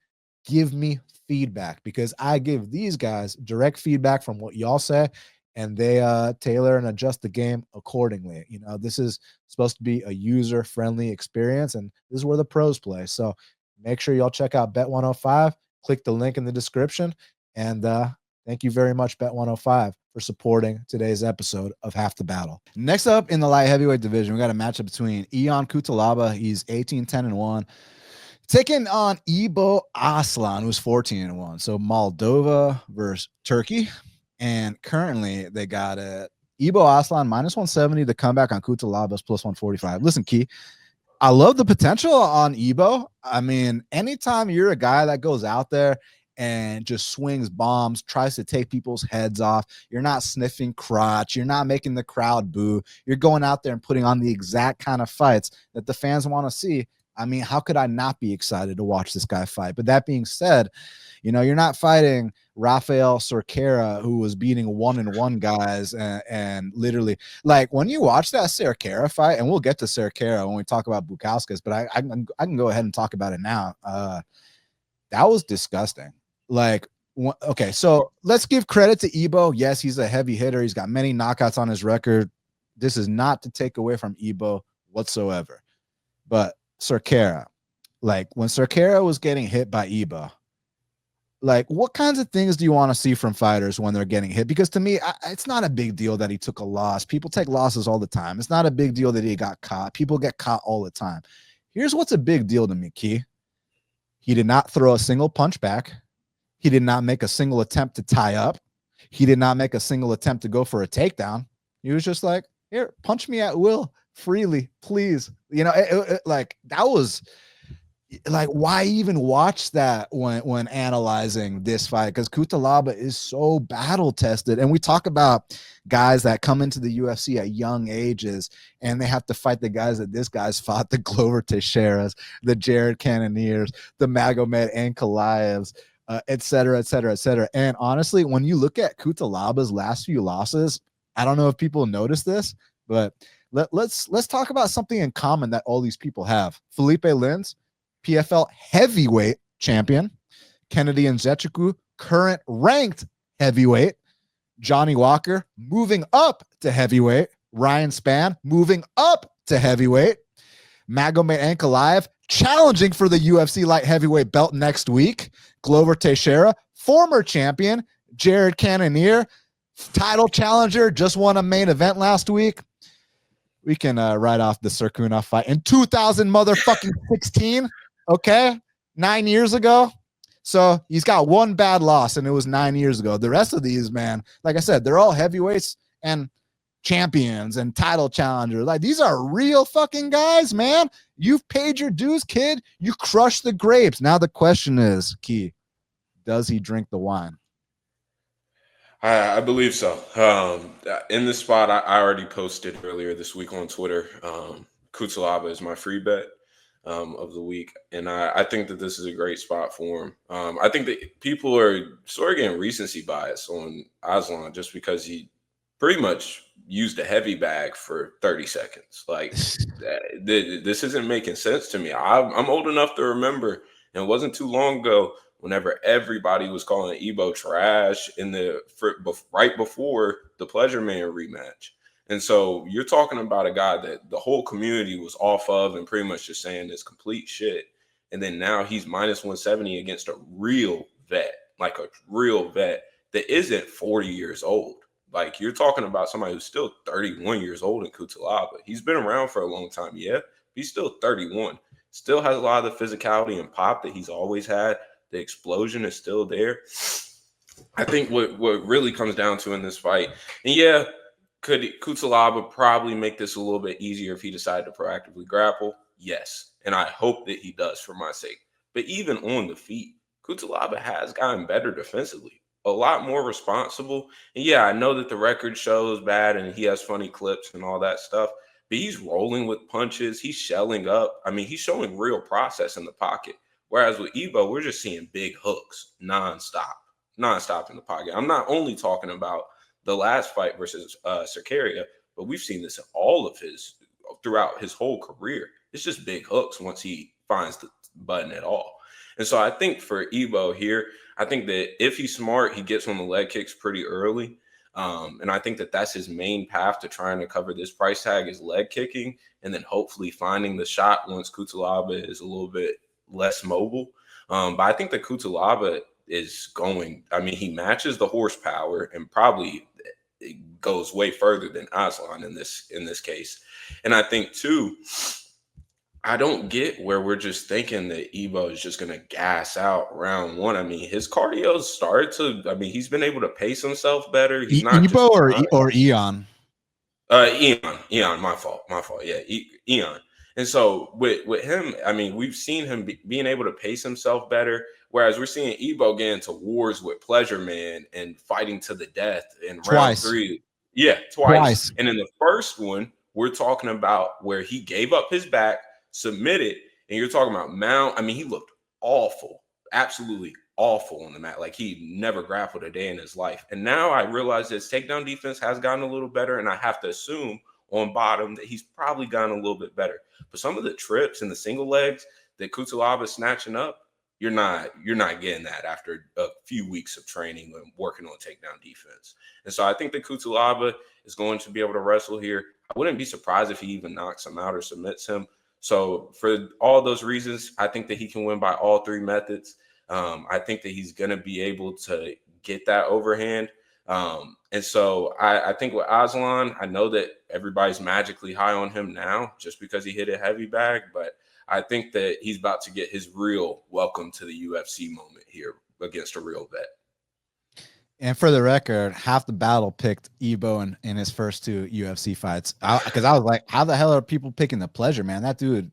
give me feedback, because I give these guys direct feedback from what y'all say, and they tailor and adjust the game accordingly. You know, this is supposed to be a user-friendly experience, and this is where the pros play. So make sure y'all check out Bet105. Click the link in the description, and Thank you very much, Bet105, for supporting today's episode of Half the Battle. Next up in the light heavyweight division, we got a matchup between Ion Cutelaba. He's 18-10-1. Taking on Ibo Aslan, who's 14-1. So Moldova versus Turkey. And currently they got it. Ibo Aslan -170. The comeback on Cutelaba's +145. Listen, Key, I love the potential on Ibo. I mean, anytime you're a guy that goes out there and just swings bombs, tries to take people's heads off, you're not sniffing crotch, you're not making the crowd boo, you're going out there and putting on the exact kind of fights that the fans want to see. I mean, how could I not be excited to watch this guy fight? But that being said, you know, you're not fighting Rafael Cerquera, who was beating 1-1 guys and literally, like, when you watch that Cerquera fight, and we'll get to Cerquera when we talk about Bukauskas, but I can go ahead and talk about it now. That was disgusting. Like, okay, so let's give credit to Ibo. Yes, he's a heavy hitter. He's got many knockouts on his record. This is not to take away from Ibo whatsoever. But Cerquera, like, when Cerquera was getting hit by Ibo, like, what kinds of things do you want to see from fighters when they're getting hit? Because to me, it's not a big deal that he took a loss. People take losses all the time. It's not a big deal that he got caught. People get caught all the time. Here's what's a big deal to me, Key. He did not throw a single punch back. He did not make a single attempt to tie up. He did not make a single attempt to go for a takedown. He was just like, here, punch me at will, freely, please. You know, like, that was like, why even watch that when analyzing this fight? Because Cutelaba is so battle tested. And we talk about guys that come into the UFC at young ages and they have to fight the guys that this guy's fought, the Glover Teixeiras, the Jared Cannoniers, the Magomed Ankalaevs, et cetera, et cetera, et cetera. And honestly, when you look at Cutelaba's last few losses, I don't know if people notice this, but let's talk about something in common that all these people have. Felipe Lins, PFL heavyweight champion. Kennedy Nzechukwu, current ranked heavyweight. Johnny Walker moving up to heavyweight. Ryan Spann moving up to heavyweight. Magomed Ankalaev challenging for the UFC light heavyweight belt next week. Glover Teixeira, former champion. Jared Cannonier, title challenger, just won a main event last week. We can write off the Circuna fight in 2016. Okay, 9 years ago. So he's got one bad loss, and it was 9 years ago. The rest of these, man, like I said, they're all heavyweights and champions and title challengers. Like, these are real fucking guys, man. You've paid your dues, kid. You crushed the grapes. Now the question is, Key, does he drink the wine? I believe so. In this spot, I already posted earlier this week on Twitter. Cutelaba is my free bet of the week, and I think that this is a great spot for him. I think that people are sort of getting recency bias on Aslan just because he pretty much used a heavy bag for 30 seconds. Like, this isn't making sense to me. I'm old enough to remember, and it wasn't too long ago, whenever everybody was calling Ibo trash right before the Pleasure Man rematch. And so you're talking about a guy that the whole community was off of and pretty much just saying this complete shit. And then now he's -170 against a real vet, like a real vet that isn't 40 years old. Like, you're talking about somebody who's still 31 years old in Cutelaba. He's been around for a long time, yeah. He's still 31. Still has a lot of the physicality and pop that he's always had. The explosion is still there. I think what really comes down to in this fight, and yeah, could Cutelaba probably make this a little bit easier if he decided to proactively grapple? Yes. And I hope that he does for my sake. But even on the feet, Cutelaba has gotten better defensively, a lot more responsible. And yeah, I know that the record shows bad and he has funny clips and all that stuff, but he's rolling with punches. He's shelling up. I mean, he's showing real process in the pocket. Whereas with Ibo, we're just seeing big hooks nonstop in the pocket. I'm not only talking about the last fight versus Cerquera, but we've seen this in all of throughout his whole career. It's just big hooks once he finds the button at all. And so I think for Ibo here, I think that if he's smart, he gets on the leg kicks pretty early. And I think that that's his main path to trying to cover this price tag is leg kicking, and then hopefully finding the shot once Cutelaba is a little bit less mobile. But I think that Cutelaba is going. I mean, he matches the horsepower and probably it goes way further than Aslan in this case. And I think too, I don't get where we're just thinking that Ibo is just going to gas out round one. I mean, his cardio started to. I mean, he's been able to pace himself better. He's not Ibo just or Eon. Eon, my fault. Yeah, Eon. And so with him, I mean, we've seen him being able to pace himself better, whereas we're seeing Ibo get into wars with Pleasure Man and fighting to the death in round 3. Yeah, twice. And in the first one, we're talking about where he gave up his back, submitted, and you're talking about Mount. I mean, he looked awful, absolutely awful on the mat. Like he never grappled a day in his life. And now I realize his takedown defense has gotten a little better, and I have to assume on bottom that he's probably gotten a little bit better. But some of the trips and the single legs that Cutelaba is snatching up, you're not getting that after a few weeks of training and working on takedown defense. And so I think that Cutelaba is going to be able to wrestle here. I wouldn't be surprised if he even knocks him out or submits him. So for all those reasons, I think that he can win by all 3 methods. I think that he's going to be able to get that overhand. And so I think with Aslan, I know that everybody's magically high on him now just because he hit a heavy bag, but I think that he's about to get his real welcome to the UFC moment here against a real vet. And for the record, half the battle picked Ibo in his first 2 UFC fights. Because I was like, how the hell are people picking the Pleasure Man? That dude,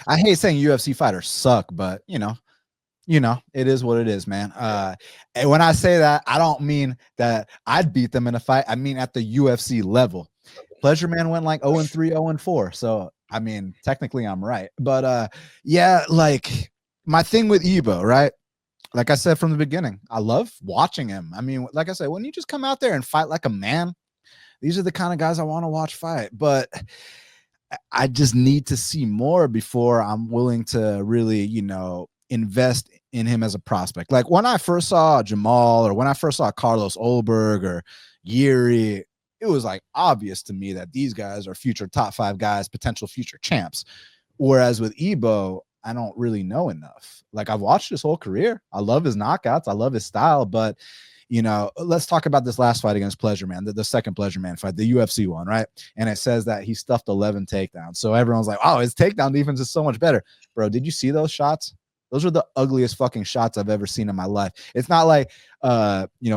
I hate saying UFC fighters suck, but you know, it is what it is, man. And when I say that, I don't mean that I'd beat them in a fight. I mean at the UFC level. Pleasure Man went like 0-3, 0-4. So I mean, technically I'm right. But yeah, like my thing with Ibo, right? Like I said from the beginning, I love watching him. I mean, like I said, when you just come out there and fight like a man, these are the kind of guys I want to watch fight. But I just need to see more before I'm willing to really, invest in him as a prospect. Like when I first saw Jamal or when I first saw Carlos Olberg or Yuri, it was like obvious to me that these guys are future top 5 guys, potential future champs. Whereas with Ibo, I don't really know enough. Like I've watched his whole career. I love his knockouts. I love his style, but let's talk about this last fight against Pleasure Man, the second Pleasure Man fight, the UFC one, right? And it says that he stuffed 11 takedowns. So everyone's like, oh, his takedown defense is so much better. Bro, did you see those shots? Those are the ugliest fucking shots I've ever seen in my life. It's not like,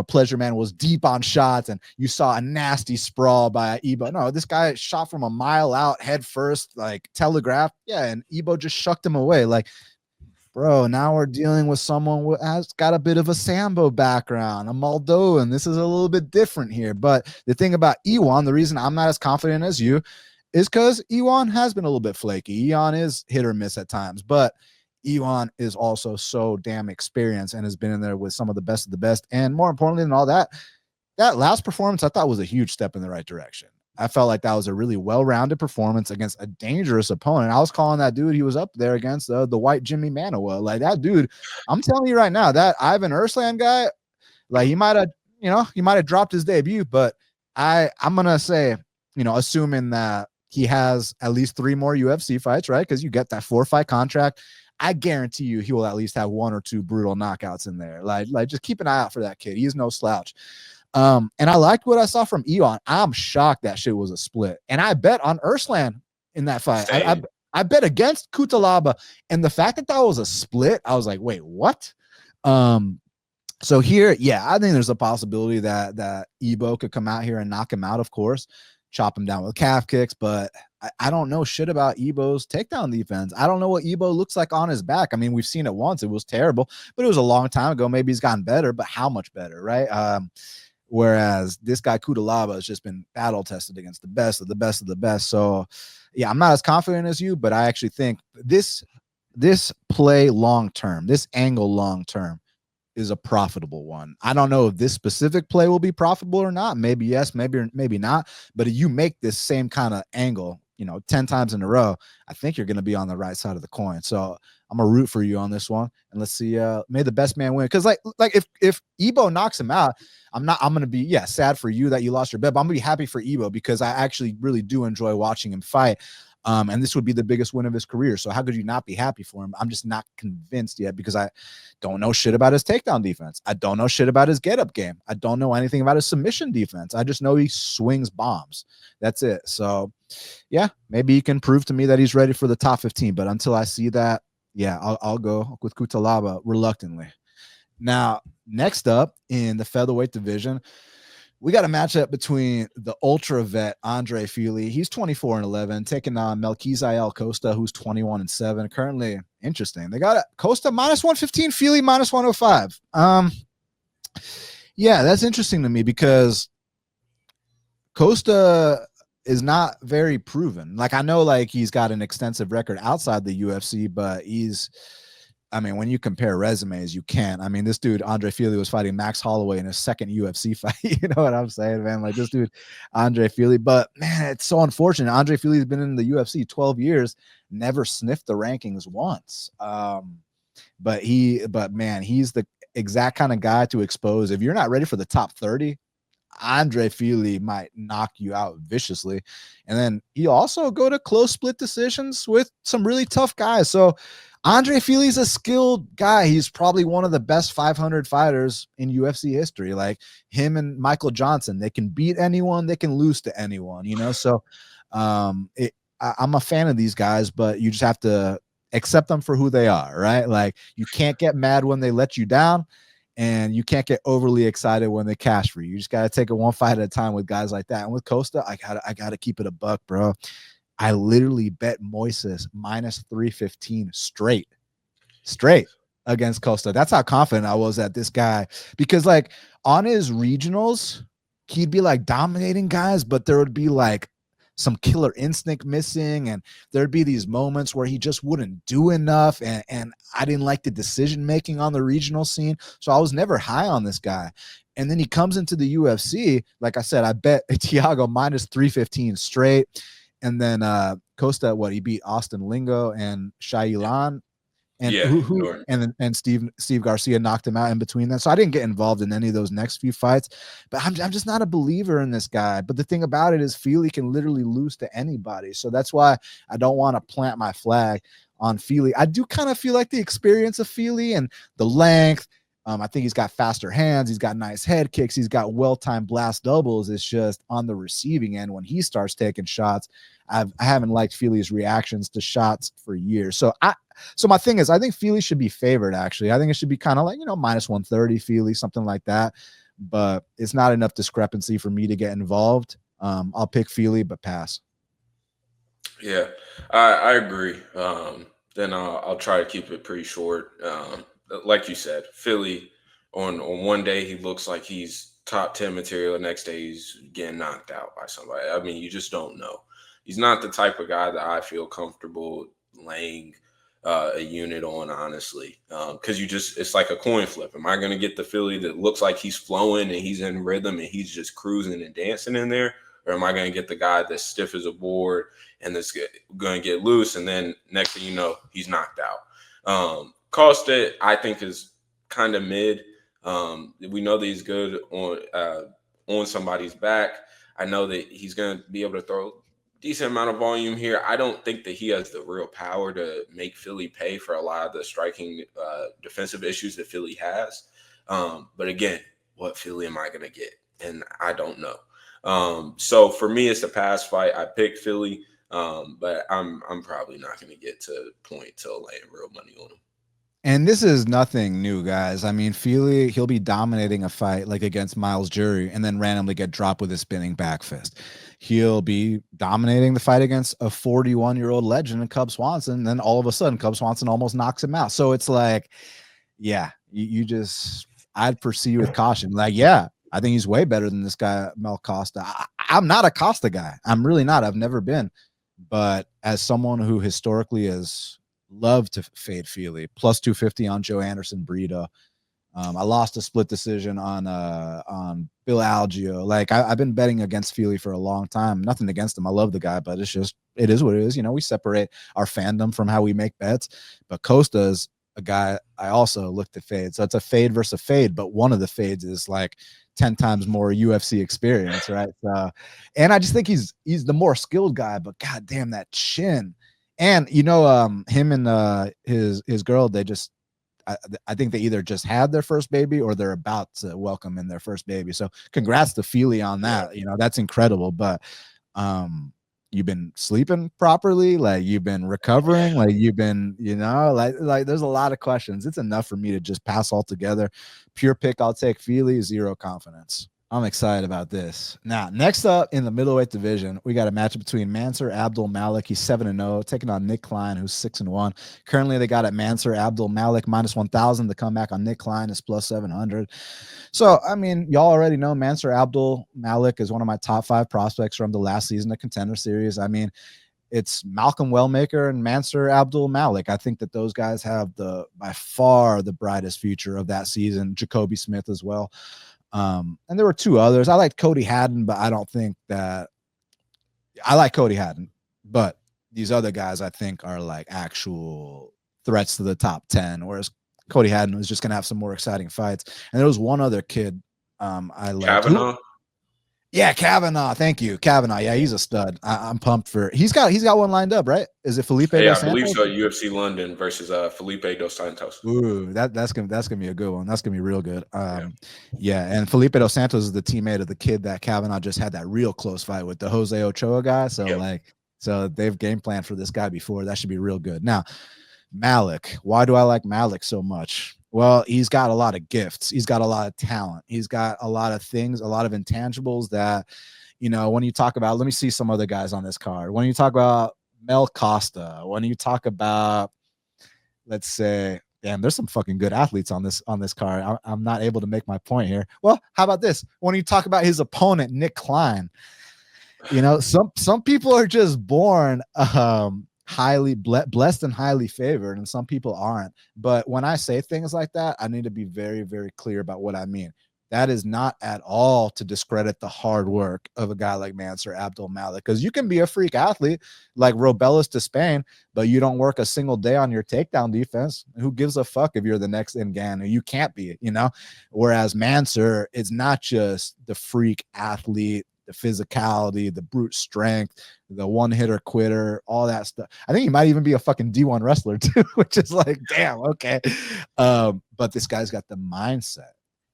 Pleasure Man was deep on shots and you saw a nasty sprawl by Ibo. No, this guy shot from a mile out head first, like telegraphed. Yeah, and Ibo just shucked him away. Like, bro, now we're dealing with someone who has got a bit of a Sambo background, a Moldovan. This is a little bit different here. But the thing about Iwan, the reason I'm not as confident as you is because Iwan has been a little bit flaky. Iwan is hit or miss at times, but Iwan is also so damn experienced and has been in there with some of the best of the best. And more importantly than all that, that last performance I thought was a huge step in the right direction. I felt like that was a really well-rounded performance against a dangerous opponent. I was calling that dude, he was up there against the white Jimmy Manoa. Like that dude, I'm telling you right now, that Ivan Arslan guy, like he might have dropped his debut, but I'm going to say, assuming that he has at least 3 more UFC fights, right? Because you get that 4-fight contract. I guarantee you he will at least have 1 or 2 brutal knockouts in there. Like just keep an eye out for that kid. He's no slouch. And I liked what I saw from Iwan. I'm shocked that shit was a split. And I bet on Arslan in that fight. I bet against Cutelaba. And the fact that was a split, I was like, wait, what? So here, yeah, I think there's a possibility that Ibo could come out here and knock him out, of course, chop him down with calf kicks, but I don't know shit about Ibo's takedown defense. I don't know what Ibo looks like on his back. I mean, we've seen it once. It was terrible, but it was a long time ago. Maybe he's gotten better, but how much better, right? Whereas this guy Cutelaba has just been battle tested against the best of the best of the best. So yeah, I'm not as confident as you, but I actually think this play long-term, this angle long-term is a profitable one. I don't know if this specific play will be profitable or not. Maybe yes, maybe not. But if you make this same kind of angle, 10 times in a row, I think you're going to be on the right side of the coin. So I'm gonna root for you on this one, and let's see. May the best man win. Because like if Ibo knocks him out, I'm gonna be sad for you that you lost your bet, but I'm gonna be happy for Ibo because I actually really do enjoy watching him fight. And this would be the biggest win of his career. So how could you not be happy for him? I'm just not convinced yet because I don't know shit about his takedown defense. I don't know shit about his get-up game. I don't know anything about his submission defense. I just know he swings bombs. That's it. So, yeah, maybe he can prove to me that he's ready for the top 15. But until I see that, yeah, I'll go with Cutelaba reluctantly. Now, next up in the featherweight division, we got a matchup between the ultra vet Andre Fili. He's 24-11, taking on Melsik Costa, who's 21-7. Currently, interesting. They got Costa -115, Fili -105. Yeah, that's interesting to me because Costa is not very proven. Like, I know like he's got an extensive record outside the UFC, but I mean, when you compare resumes, you can't. I mean, this dude, Andre Fili, was fighting Max Holloway in his second UFC fight. You know what I'm saying, man? Like this dude, Andre Fili. But, man, it's so unfortunate. Andre Fili's been in the UFC 12 years, never sniffed the rankings once. But man, he's the exact kind of guy to expose. If you're not ready for the top 30, Andre Fili might knock you out viciously. And then he also go to close split decisions with some really tough guys. So Andre Fili's a skilled guy. He's probably one of the best 500 fighters in UFC history. Like him and Michael Johnson, they can beat anyone, they can lose to anyone, you know? So I'm a fan of these guys, but you just have to accept them for who they are, right? Like you can't get mad when they let you down, and you can't get overly excited when they cash for you. You just got to take it one fight at a time with guys like that. And with Costa, I gotta keep it a buck, bro. I literally bet Moises -315 straight against Costa. That's how confident I was at this guy, because like on his regionals, he'd be like dominating guys, but there would be like some killer instinct missing, and there'd be these moments where he just wouldn't do enough, and I didn't like the decision making on the regional scene, so I was never high on this guy. And then he comes into the UFC, like I said, I bet Thiago -315 straight. And then Costa, he beat Austin Lingo and Shailan, and and Steve Garcia knocked him out in between them. So I didn't get involved in any of those next few fights, but I'm just not a believer in this guy. But the thing about it is Fili can literally lose to anybody. So that's why I don't want to plant my flag on Fili. I do kind of feel like the experience of Fili and the length. I think he's got faster hands. He's got nice head kicks. He's got well-timed blast doubles. It's just on the receiving end when he starts taking shots. I haven't liked Fili's reactions to shots for years. So my thing is, I think Fili should be favored, actually. I think it should be kind of like, -130 Fili, something like that. But it's not enough discrepancy for me to get involved. I'll pick Fili, but pass. Yeah, I agree. Then I'll try to keep it pretty short. Like you said, Fili, on one day he looks like he's top 10 material. The next day he's getting knocked out by somebody. I mean, you just don't know. He's not the type of guy that I feel comfortable laying a unit on, honestly, because it's like a coin flip. Am I going to get the Fili that looks like he's flowing and he's in rhythm and he's just cruising and dancing in there? Or am I going to get the guy that's stiff as a board and that's going to get loose, and then next thing you know, he's knocked out? Costa, I think, is kind of mid. We know that he's good on somebody's back. I know that he's going to be able to throw a decent amount of volume here. I don't think that he has the real power to make Fili pay for a lot of the striking defensive issues that Fili has. But again, what Fili am I going to get? And I don't know. So for me, it's a pass fight. I picked Fili, but I'm probably not going to get to a point to laying real money on him. And this is nothing new, guys. I mean, Fili, he'll be dominating a fight like against Miles Jury and then randomly get dropped with a spinning back fist. He'll be dominating the fight against a 41-year-old legend in Cub Swanson. And then all of a sudden, Cub Swanson almost knocks him out. So it's like, yeah, I'd proceed with caution. Like, yeah, I think he's way better than this guy, Mel Costa. I'm not a Costa guy. I'm really not. I've never been. But as someone who historically has love to fade Fili, +250 on Joe Anderson Brito. I lost a split decision on Bill Algeo. Like I've been betting against Fili for a long time. Nothing against him. I love the guy, but it is what it is. We separate our fandom from how we make bets. But Costa's a guy I also looked at fade. So it's a fade versus a fade, but one of the fades is like 10 times more UFC experience, right? So, and I just think he's the more skilled guy, but god damn that chin. And him and his girl, they just I think they either just had their first baby or they're about to welcome in their first baby. So congrats to Fili on that. That's incredible. But you've been sleeping properly, like you've been recovering, like you've been, like there's a lot of questions. It's enough for me to just pass altogether. Pure pick, I'll take Fili, zero confidence. I'm excited about this. Now, next up in the middleweight division, we got a matchup between Mansur Abdul Malik. He's 7-0, taking on Nick Klein, who's 6-1. Currently, they got at Mansur Abdul Malik minus 1,000. The comeback on Nick Klein is plus 700. So, I mean, y'all already know Mansur Abdul Malik is one of my top 5 prospects from the last season of Contender Series. I mean, it's Malcolm Wellmaker and Mansur Abdul Malik. I think that those guys have by far the brightest future of that season. Jacoby Smith as well. And there were 2 others. I like Cody Haddon, but I don't think that I like Cody Haddon, but these other guys I think are like actual threats to the top 10, whereas Cody Haddon was just going to have some more exciting fights. And there was one other kid I liked. Kavanaugh? Yeah, Kavanaugh. Thank you. Kavanaugh. Yeah, he's a stud. I'm pumped for he's got one lined up, right? Is it Felipe Dos Santos? I believe so. UFC London versus Felipe Dos Santos. Ooh, that's gonna be a good one. That's gonna be real good. Yeah, and Felipe Dos Santos is the teammate of the kid that Kavanaugh just had that real close fight with, the Jose Ochoa guy. So so they've game planned for this guy before. That should be real good. Now, Malik. Why do I like Malik so much? Well, he's got a lot of gifts. He's got a lot of talent. He's got a lot of things, a lot of intangibles that, when you talk about, let me see some other guys on this card. When you talk about Mel Costa, when you talk about, let's say, damn, there's some fucking good athletes on this card. I'm not able to make my point here. Well, how about this? When you talk about his opponent, Nick Klein, some people are just born highly blessed and highly favored, and some people aren't. But when I say things like that, I need to be very, very clear about what I mean. That is not at all to discredit the hard work of a guy like Mansur Abdul Malik, because you can be a freak athlete like Robelis to Spain, but you don't work a single day on your takedown defense. Who gives a fuck if you're the next Ngannou? You can't be, Whereas Mansur is not just the freak athlete, the physicality, the brute strength, the one-hitter quitter, all that stuff. I think he might even be a fucking D1 wrestler too, which is like, damn, okay. But this guy's got the mindset.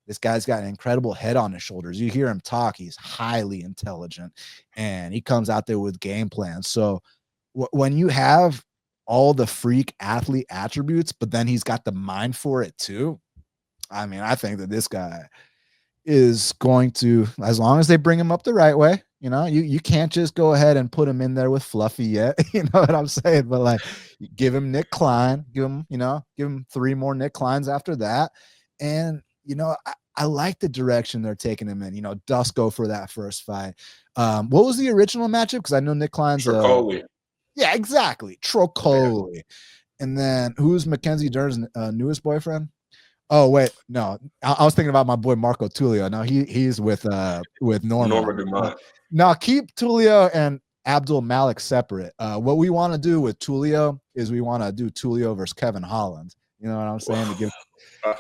This guy's got an incredible head on his shoulders. You hear him talk, he's highly intelligent, and he comes out there with game plans. So when you have all the freak athlete attributes, but then he's got the mind for it too, I mean, I think that this guy is going to, as long as they bring him up the right way, you can't just go ahead and put him in there with Fluffy yet. You know what I'm saying? But like, give him Nick Klein, give him 3 more Nick Kleins after that. And, I like the direction they're taking him in, Dusko for that first fight. What was the original matchup? Because I know Nick Klein's yeah, exactly. Trocoli. Yeah. And then who's Mackenzie Dern's newest boyfriend? Oh wait, no, I was thinking about my boy Marco Tulio. No, he's with Norma Dumont. Now keep Tulio and Abdul Malik separate. What we want to do with Tulio is we want to do Tulio versus Kevin Holland. You know what I'm saying? To give,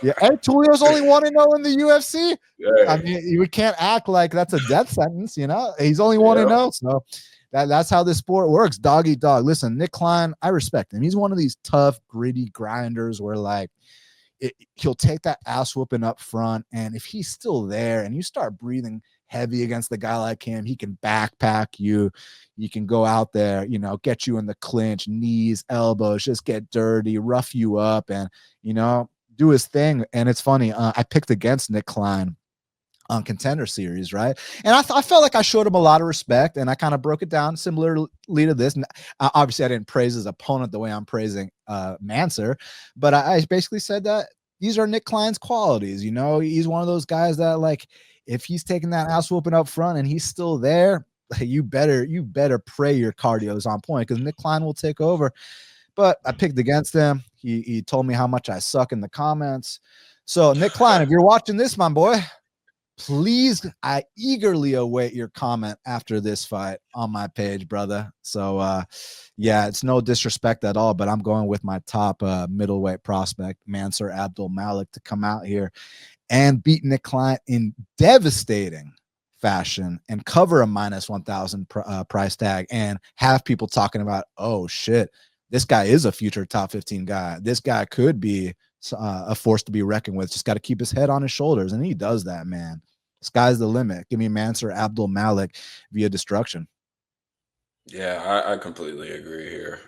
yeah, hey, Tulio's only 1-0 in the UFC. Yeah. I mean, we can't act like that's a death sentence. He's only 1-0, so that's how this sport works. Dog eat dog. Listen, Nick Klein, I respect him. He's one of these tough, gritty grinders where like. He'll take that ass whooping up front, and if he's still there and you start breathing heavy against the guy like him, he can backpack you. You can go out there, get you in the clinch, knees, elbows, just get dirty, rough you up, and do his thing. And it's funny, I picked against Nick Klein on Contender Series, right? And I felt like I showed him a lot of respect, and I kind of broke it down similarly to this. And obviously, I didn't praise his opponent the way I'm praising Mansur, but I basically said that these are Nick Klein's qualities. He's one of those guys that, like, if he's taking that ass whooping up front and he's still there, you better pray your cardio is on point, because Nick Klein will take over. But I picked against him. He told me how much I suck in the comments. So Nick Klein, if you're watching this, my boy, Please, I eagerly await your comment after this fight on my page, brother. So, yeah, it's no disrespect at all, but I'm going with my top middleweight prospect, Mansur Abdul Malik, to come out here and beat Nick Klein in devastating fashion and cover a minus 1,000 price tag and have people talking about, oh shit, this guy is a future top 15 guy. This guy could be a force to be reckoned with. Just got to keep his head on his shoulders, and he does that, man. Sky's the limit. Give me Mansur Abdul Malik via destruction. Yeah, I completely agree here.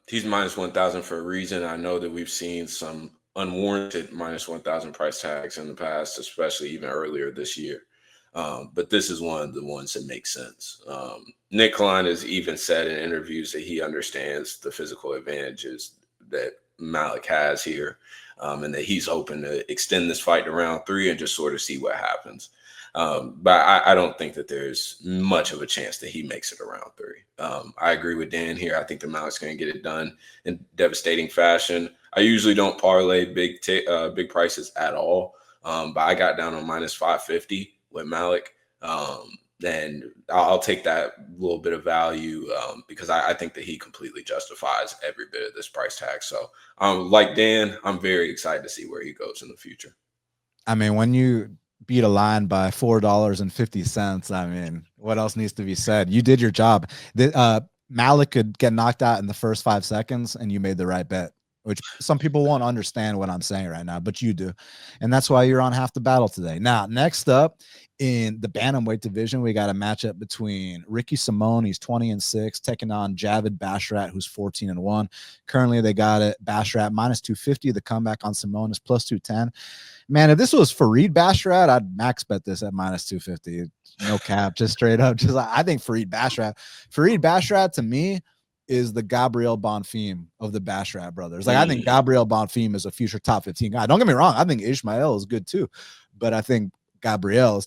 He's minus 1,000 for a reason. I know that we've seen some unwarranted minus 1,000 price tags in the past, especially even earlier this year. But this is one of the ones that makes sense. Nick Klein has even said in interviews that he understands the physical advantages that Malik has here, and that he's hoping to extend this fight to round 3 and just sort of see what happens. But I don't think that there's much of a chance that he makes it around 3. I agree with Dan here. I think the Malik's going to get it done in devastating fashion. I usually don't parlay big prices at all, but I got down on minus 550 with Malik. And I'll take that little bit of value because I think that he completely justifies every bit of this price tag. So, like Dan, I'm very excited to see where he goes in the future. I mean, when you beat a line by $4.50, I mean, what else needs to be said? You did your job. Malik could get knocked out in the first 5 seconds, and you made the right bet, which some people won't understand what I'm saying right now, but you do. And that's why you're on half the battle today. Now, next up in the bantamweight division, we got a matchup between Ricky Simone, he's 20-6, taking on Javid Basharat, who's 14-1. Currently, they got it Basharat minus 250. The comeback on Simone is plus 210. Man, if this was Farid Basharat, I'd max bet this at minus 250. No cap, just straight up. Just I think Farid Basharat to me is the Gabriel Bonfim of the Basharat brothers. Like I think Gabriel Bonfim is a future top 15 guy. Don't get me wrong, I think Ishmael is good too, but I think Gabriel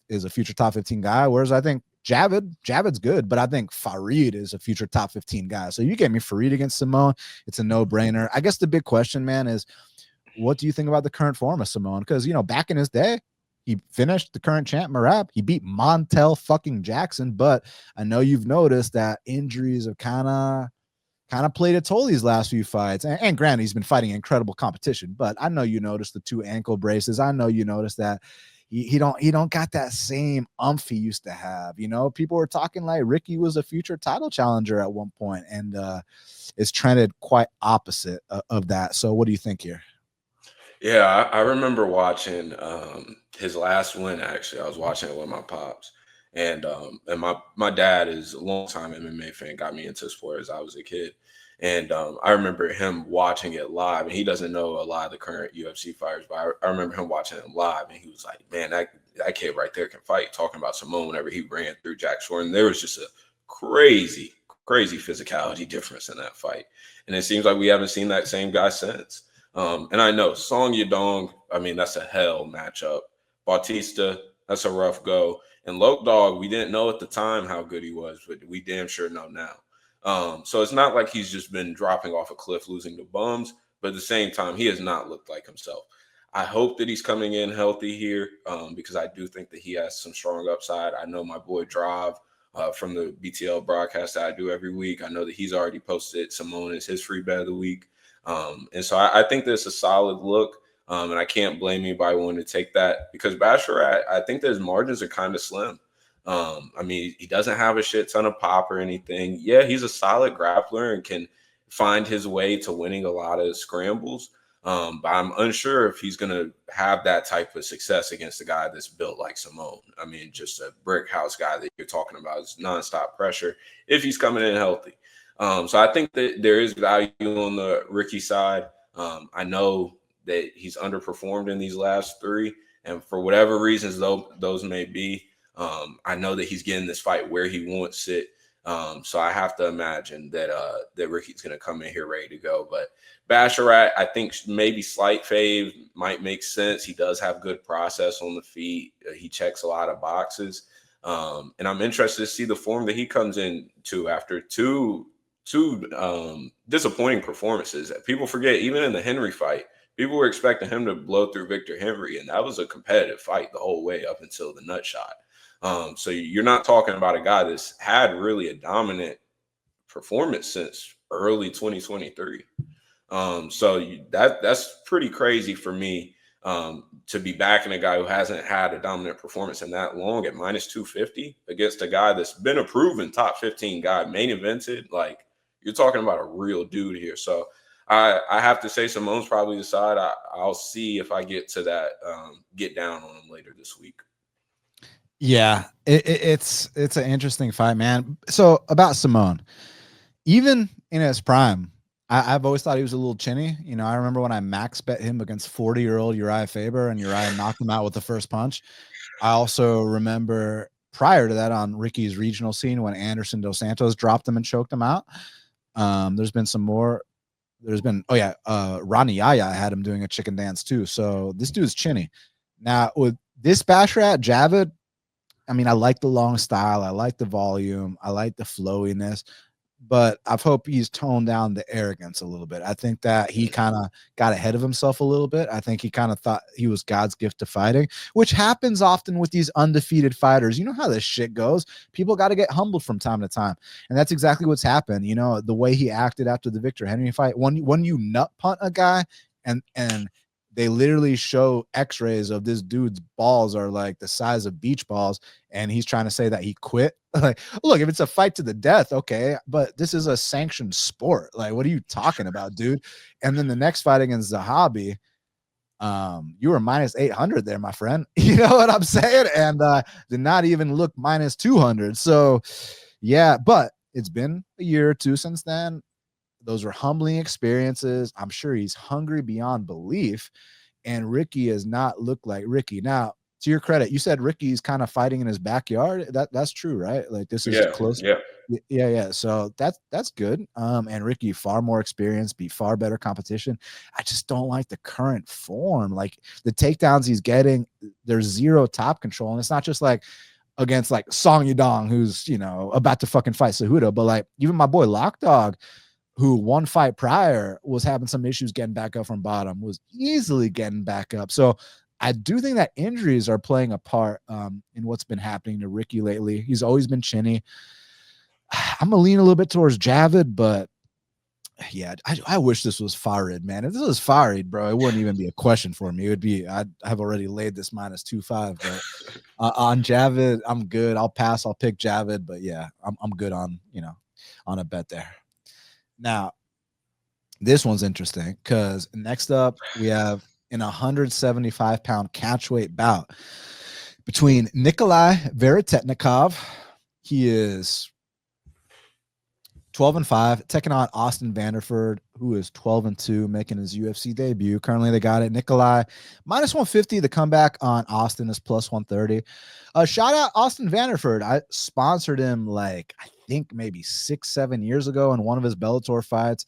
is a future top 15 guy. Whereas I think Javid's good, but I think Farid is a future top 15 guy. So you get me Farid against Simone, it's a no-brainer. I guess the big question, man, is what do you think about the current form of Simone? Because, you know, back in his day, he finished the current champ Marab. He beat Montel fucking Jackson. But I know you've noticed that injuries have kind of played a toll these last few fights. And granted, he's been fighting incredible competition. But I know you noticed the 2 ankle braces. I know you noticed that he don't got that same umph he used to have. You know, people were talking like Ricky was a future title challenger at one point, and it's trended quite opposite of that. So what do you think here? Yeah, I remember watching his last win. Actually, I was watching it with my pops, and my dad is a longtime MMA fan. Got me into sport as I was a kid, and I remember him watching it live. And he doesn't know a lot of the current UFC fighters, but I remember him watching him live, and he was like, "Man, that kid right there can fight." Talking about Simone whenever he ran through Jack Shore, and there was just a crazy physicality difference in that fight, and it seems like we haven't seen that same guy since. And I know Song Yadong, I mean, that's a hell matchup. Bautista, that's a rough go. And Loke Dog, we didn't know at the time how good he was, but we damn sure know now. So it's not like he's just been dropping off a cliff, losing to bums, but at the same time, he has not looked like himself. I hope that he's coming in healthy here because I do think that he has some strong upside. I know my boy Drive from the BTL broadcast that I do every week. I know that he's already posted Simone as his free bet of the week. And so I think there's a solid look, and I can't blame anybody wanting to take that because Basharat, I think that his margins are kind of slim. I mean, he doesn't have a shit ton of pop or anything. Yeah, he's a solid grappler and can find his way to winning a lot of scrambles. But I'm unsure if he's going to have that type of success against a guy that's built like Simone. I mean, just a brick house guy that you're talking about is nonstop pressure if he's coming in healthy. So I think that there is value on the Ricky side. I know that he's underperformed in these last 3, and for whatever reasons those may be, I know that he's getting this fight where he wants it. So I have to imagine that that Ricky's going to come in here ready to go. But Basharat, I think maybe slight fave might make sense. He does have good process on the feet. He checks a lot of boxes. And I'm interested to see the form that he comes into after two disappointing performances. People forget, even in the Henry fight, people were expecting him to blow through Victor Henry, and that was a competitive fight the whole way up until the nut shot. So you're not talking about a guy that's had really a dominant performance since early 2023. That's pretty crazy for me to be backing a guy who hasn't had a dominant performance in that long at minus 250 against a guy that's been a proven top 15 guy, main evented. Like, you're talking about a real dude here. So I have to say Simone's probably the side. I'll see if I get to that, get down on him later this week. Yeah, it's an interesting fight, man. So about Simone, even in his prime, I've always thought he was a little chinny. You know, I remember when I max bet him against 40-year-old Uriah Faber, and Uriah knocked him out with the first punch. I also remember prior to that on Ricky's regional scene when Anderson Dos Santos dropped him and choked him out. There's been some more. There's been, Ronnie Yaya had him doing a chicken dance too. So this dude's chinny. Now with this Basharat Javid, I mean, I like the long style. I like the volume. I like the flowiness. But I hope he's toned down the arrogance a little bit. I think that he kind of got ahead of himself a little bit. I think he kind of thought he was God's gift to fighting, which happens often with these undefeated fighters. You know how this shit goes. People got to get humbled from time to time. And that's exactly what's happened. You know, the way he acted after the Victor Henry fight, when you nut punt a guy and they literally show x-rays of this dude's balls are like the size of beach balls, and he's trying to say that he quit. Like, look, if it's a fight to the death, okay, but this is a sanctioned sport. Like, what are you talking about, dude? And then the next fight against Zahabi, you were minus 800 there, my friend. You know what I'm saying? And did not even look minus 200. So, yeah, but it's been a year or two since then. Those were humbling experiences. I'm sure he's hungry beyond belief. And Ricky has not looked like Ricky. Now, to your credit, you said Ricky's kind of fighting in his backyard. That's true, right? Like, this is close. Yeah. So that's good. And Ricky, far more experienced, be far better competition. I just don't like the current form. Like, the takedowns he's getting, there's zero top control. And it's not just like against like Song Yadong, who's, you know, about to fucking fight Cejudo, but like even my boy Lockdog, who one fight prior was having some issues getting back up from bottom, was easily getting back up. So I do think that injuries are playing a part in what's been happening to Ricky lately. He's always been chinny. I'm gonna lean a little bit towards Javid, but yeah, I wish this was Farid, man. If this was Farid, bro, it wouldn't even be a question for me. It would be, I'd have already laid this minus 2.5. But on Javid, I'm good. I'll pass. I'll pick Javid, but yeah, I'm good on, you know, on a bet there. Now, this one's interesting because next up we have an 175-pound catchweight bout between Nikolay Veretennikov. He is 12-5, taking on Austin Vanderford, who is 12-2, making his UFC debut. Currently, they got it. Nikolay minus 150. The comeback on Austin is plus 130. Shout out Austin Vanderford. I sponsored him like, I think maybe 6-7 years ago in one of his Bellator fights.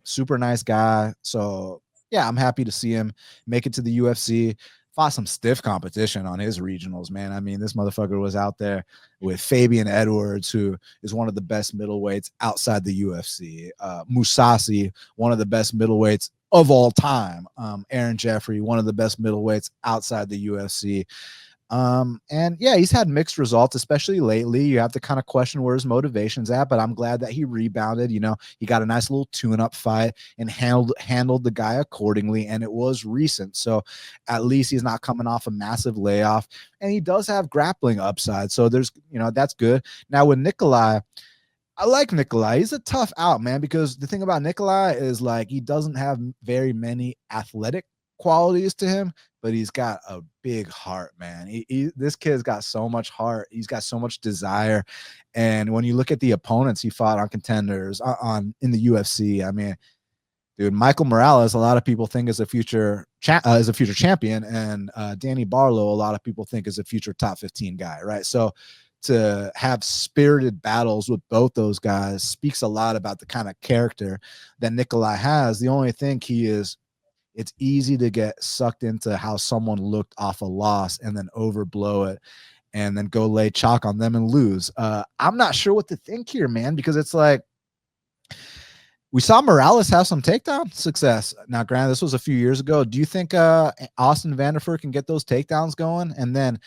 Super nice guy. So yeah, I'm happy to see him make it to the UFC. Fought some stiff competition on his regionals, man. I mean, this motherfucker was out there with Fabian Edwards, who is one of the best middleweights outside the UFC. Musasi, one of the best middleweights of all time. Aaron Jeffrey, one of the best middleweights outside the UFC. And yeah, he's had mixed results, especially lately. You have to kind of question where his motivation's at, but I'm glad that he rebounded. You know, he got a nice little tune-up fight and handled the guy accordingly, and it was recent. So at least he's not coming off a massive layoff, and he does have grappling upside. So there's, you know, that's good. Now with Nikolay, I like Nikolay. He's a tough out, man, because the thing about Nikolay is like he doesn't have very many athletic qualities to him, but he's got a big heart, man. This kid's got so much heart. He's got so much desire. And when you look at the opponents he fought on contenders in the UFC, I mean, dude, Michael Morales, a lot of people think is a future champion, and Danny Barlow, a lot of people think is a future top 15 guy, right? So to have spirited battles with both those guys speaks a lot about the kind of character that Nikolay has. The only thing it's easy to get sucked into how someone looked off a loss and then overblow it and then go lay chalk on them and lose. I'm not sure what to think here, man, because it's like We saw Morales have some takedown success. Now, granted, this was a few years ago. Do you think Austin Vanderford can get those takedowns going? And then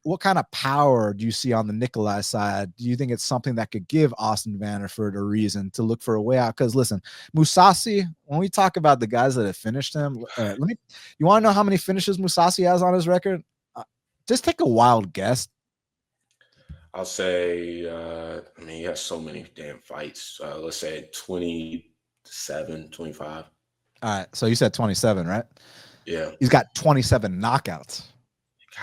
what kind of power do you see on the Nikolay side? Do you think it's something that could give Austin Vanderford a reason to look for a way out? Because listen, Mousasi, when we talk about the guys that have finished him, you want to know how many finishes Mousasi has on his record? Just take a wild guess. I'll say, he has so many damn fights. Let's say 27, 25. All right. So you said 27, right? Yeah. He's got 27 knockouts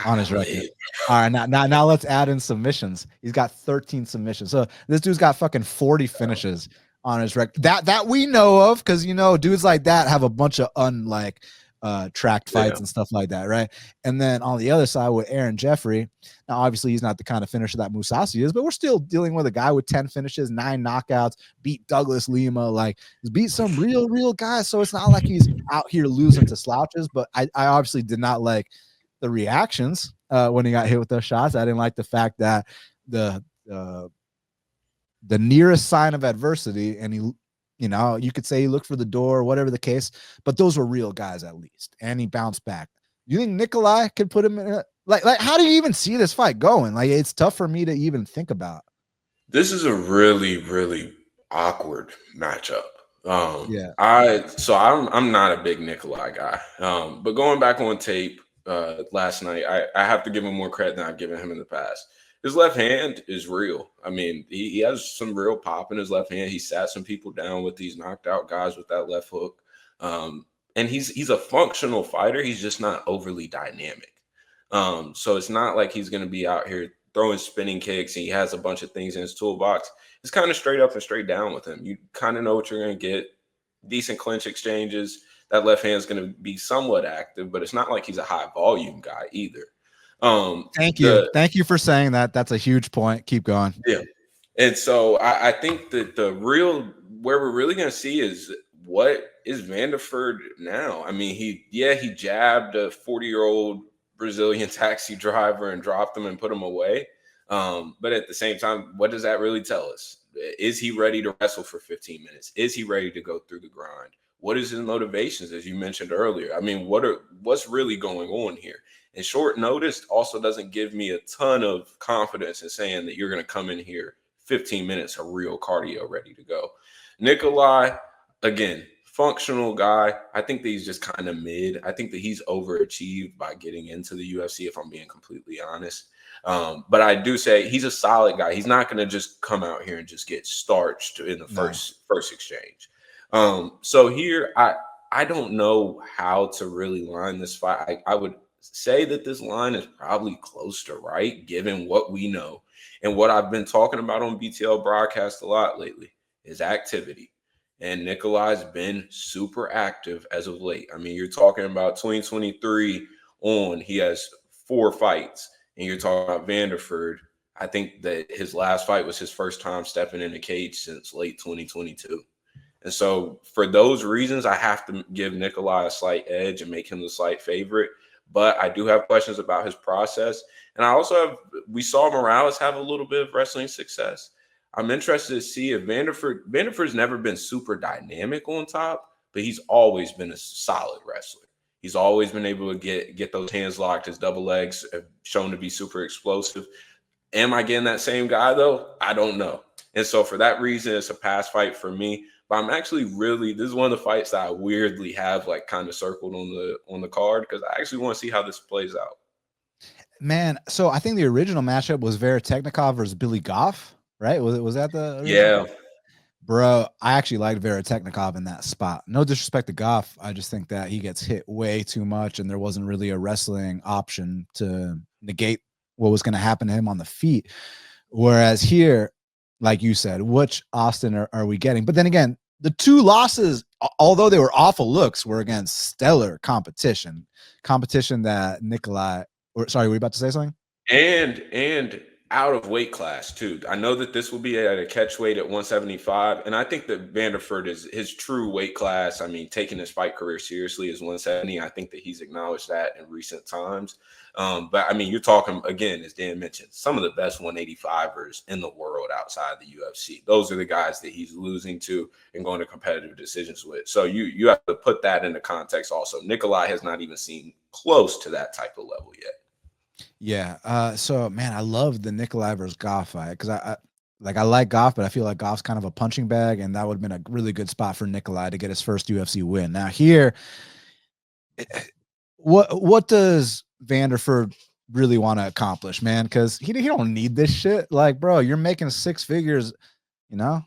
on his record. All right. Now let's add in submissions. He's got 13 submissions. So this dude's got fucking 40 finishes on his record. That we know of, because dudes like that have a bunch of tracked fights and stuff like that, right? And then on the other side with Aaron Jeffrey, now obviously he's not the kind of finisher that Mousasi is, but we're still dealing with a guy with 10 finishes, 9 knockouts, beat Douglas Lima, he's beat some real guys. So it's not like he's out here losing to slouches. But I obviously did not like the reactions when he got hit with those shots. I didn't like the fact that the nearest sign of adversity, and he, you could say he looked for the door, whatever the case, but those were real guys at least, and he bounced back. You think Nikolay could put him in how do you even see this fight going? It's tough for me to even think about. This is a really, really awkward matchup. I'm not a big Nikolay guy. But going back on tape last night, I have to give him more credit than I've given him in the past. His left hand is real. He has some real pop in his left hand. He sat some people down with these knocked out guys with that left hook. And he's a functional fighter. He's just not overly dynamic. So it's not like he's going to be out here throwing spinning kicks and he has a bunch of things in his toolbox. It's kind of straight up and straight down with him. You kind of know what you're going to get. Decent clinch exchanges. That left hand is going to be somewhat active, but it's not like he's a high volume guy either. Thank you for saying that. That's a huge point. Keep going. Yeah. And so I think that where we're really going to see is what is Vanderford now. He jabbed a 40-year-old Brazilian taxi driver and dropped him and put him away. But at the same time, what does that really tell us? Is he ready to wrestle for 15 minutes? Is he ready to go through the grind? What is his motivations, as you mentioned earlier? What's really going on here? And short notice also doesn't give me a ton of confidence in saying that you're going to come in here 15 minutes of real cardio ready to go. Nikolay, again, functional guy. I think that he's just kind of mid. I think that he's overachieved by getting into the UFC, if I'm being completely honest. But I do say he's a solid guy. He's not going to just come out here and just get starched in the first exchange. So here, I don't know how to really line this fight. I would say that this line is probably close to right, given what we know. And what I've been talking about on BTL broadcast a lot lately is activity. And Nikolay's been super active as of late. You're talking about 2023 on, he has 4 fights. And you're talking about Vanderford. I think that his last fight was his first time stepping in the cage since late 2022. And so for those reasons, I have to give Nikolay a slight edge and make him the slight favorite. But I do have questions about his process. And I also we saw Morales have a little bit of wrestling success. I'm interested to see if Vanderford's never been super dynamic on top, but he's always been a solid wrestler. He's always been able to get those hands locked. His double legs have shown to be super explosive. Am I getting that same guy, though? I don't know. And so for that reason, it's a pass fight for me. But I'm actually this is one of the fights that I weirdly have kind of circled on the card, because I actually want to see how this plays out. Man, so I think the original matchup was Veretennikov versus Billy Goff, right? Was that the original? Yeah. Bro, I actually liked Veretennikov in that spot. No disrespect to Goff. I just think that he gets hit way too much, and there wasn't really a wrestling option to negate what was going to happen to him on the feet. Whereas here, like you said, which Austin are we getting? But then again, the 2 losses, although they were awful looks, were against stellar competition that Nikolay, sorry, were you about to say something? And out of weight class too. I know that this will be at a catch weight at 175, and I think that Vanderford is his true weight class. I mean, taking his fight career seriously is 170. I think that he's acknowledged that in recent times. But I mean, you're talking again, as Dan mentioned, some of the best 185ers in the world outside the UFC. Those are the guys that he's losing to and going to competitive decisions with. So you have to put that into context. Also, Nikolay has not even seen close to that type of level yet. Yeah. So man, I love the Nikolay versus Goff fight because I like Goff, but I feel like Goff's kind of a punching bag, and that would have been a really good spot for Nikolay to get his first UFC win. Now here, what does Vanderford really want to accomplish, man? Because he don't need this shit. Like, bro, you're making 6 figures, you know,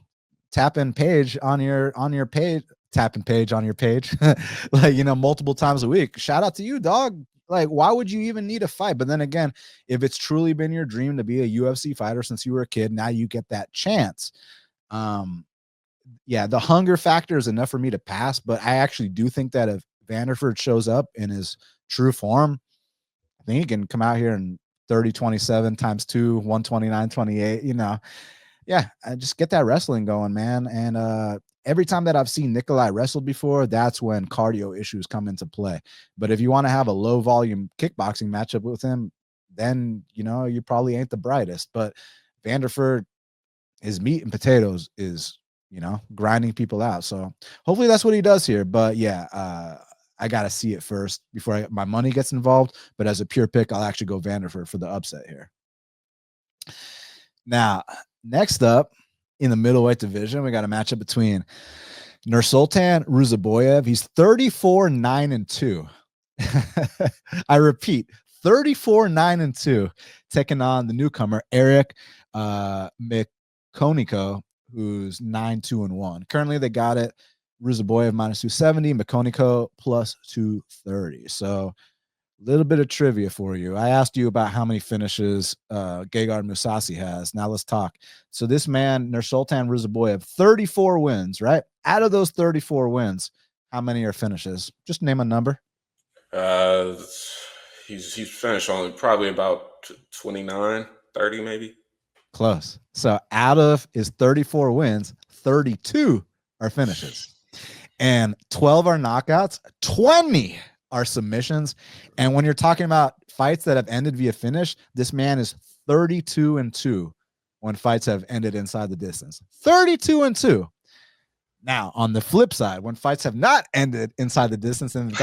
tapping page on your page, tapping page on your page, like, you know, multiple times a week. Shout out to you, dog. Like, why would you even need a fight? But then again, if it's truly been your dream to be a UFC fighter since you were a kid, now you get that chance. Yeah, the hunger factor is enough for me to pass, but I actually do think that if Vanderford shows up in his true form, I think he can come out here and 30-27 times 2, 129-28, you know. Yeah, just get that wrestling going, man. And every time that I've seen Nikolay wrestle before, that's when cardio issues come into play. But if you want to have a low volume kickboxing matchup with him, then, you know, you probably ain't the brightest. But Vanderford, his meat and potatoes is, you know, grinding people out. So hopefully that's what he does here. But yeah, I got to see it first before my money gets involved. But as a pure pick, I'll actually go Vanderford for the upset here. Now, next up in the middleweight division, we got a matchup between Nursultan Ruzaboyev. He's 34-9-2. I repeat, 34-9-2, taking on the newcomer Eric McConico, who's 9-2-1. Currently, they got it Ruzaboyev minus 270, McConico plus 230. So a little bit of trivia for you. I asked you about how many finishes Gegard Mousasi has. Now let's talk. So this man, Nursultan Ruzaboyev, 34 wins, right? Out of those 34 wins, how many are finishes? Just name a number. He's finished on probably about 29, 30 maybe. Close. So out of his 34 wins, 32 are finishes. And 12 are knockouts, 20 are submissions. And when you're talking about fights that have ended via finish, this man is 32-2 when fights have ended inside the distance. 32-2. Now, on the flip side, when fights have not ended inside the distance and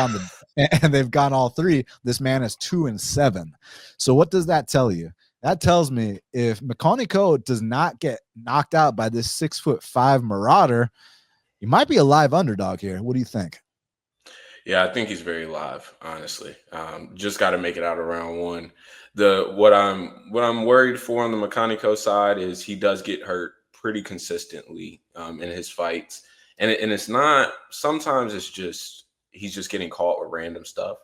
they've gone all 3, this man is 2-7. So what does that tell you? That tells me if McConico does not get knocked out by this 6'5" marauder, he might be a live underdog here. What do you think? Yeah, I think he's very live, honestly. Just got to make it out of round 1. What I'm worried for on the McConico side is he does get hurt pretty consistently in his fights. And it's not, sometimes it's just, he's just getting caught with random stuff.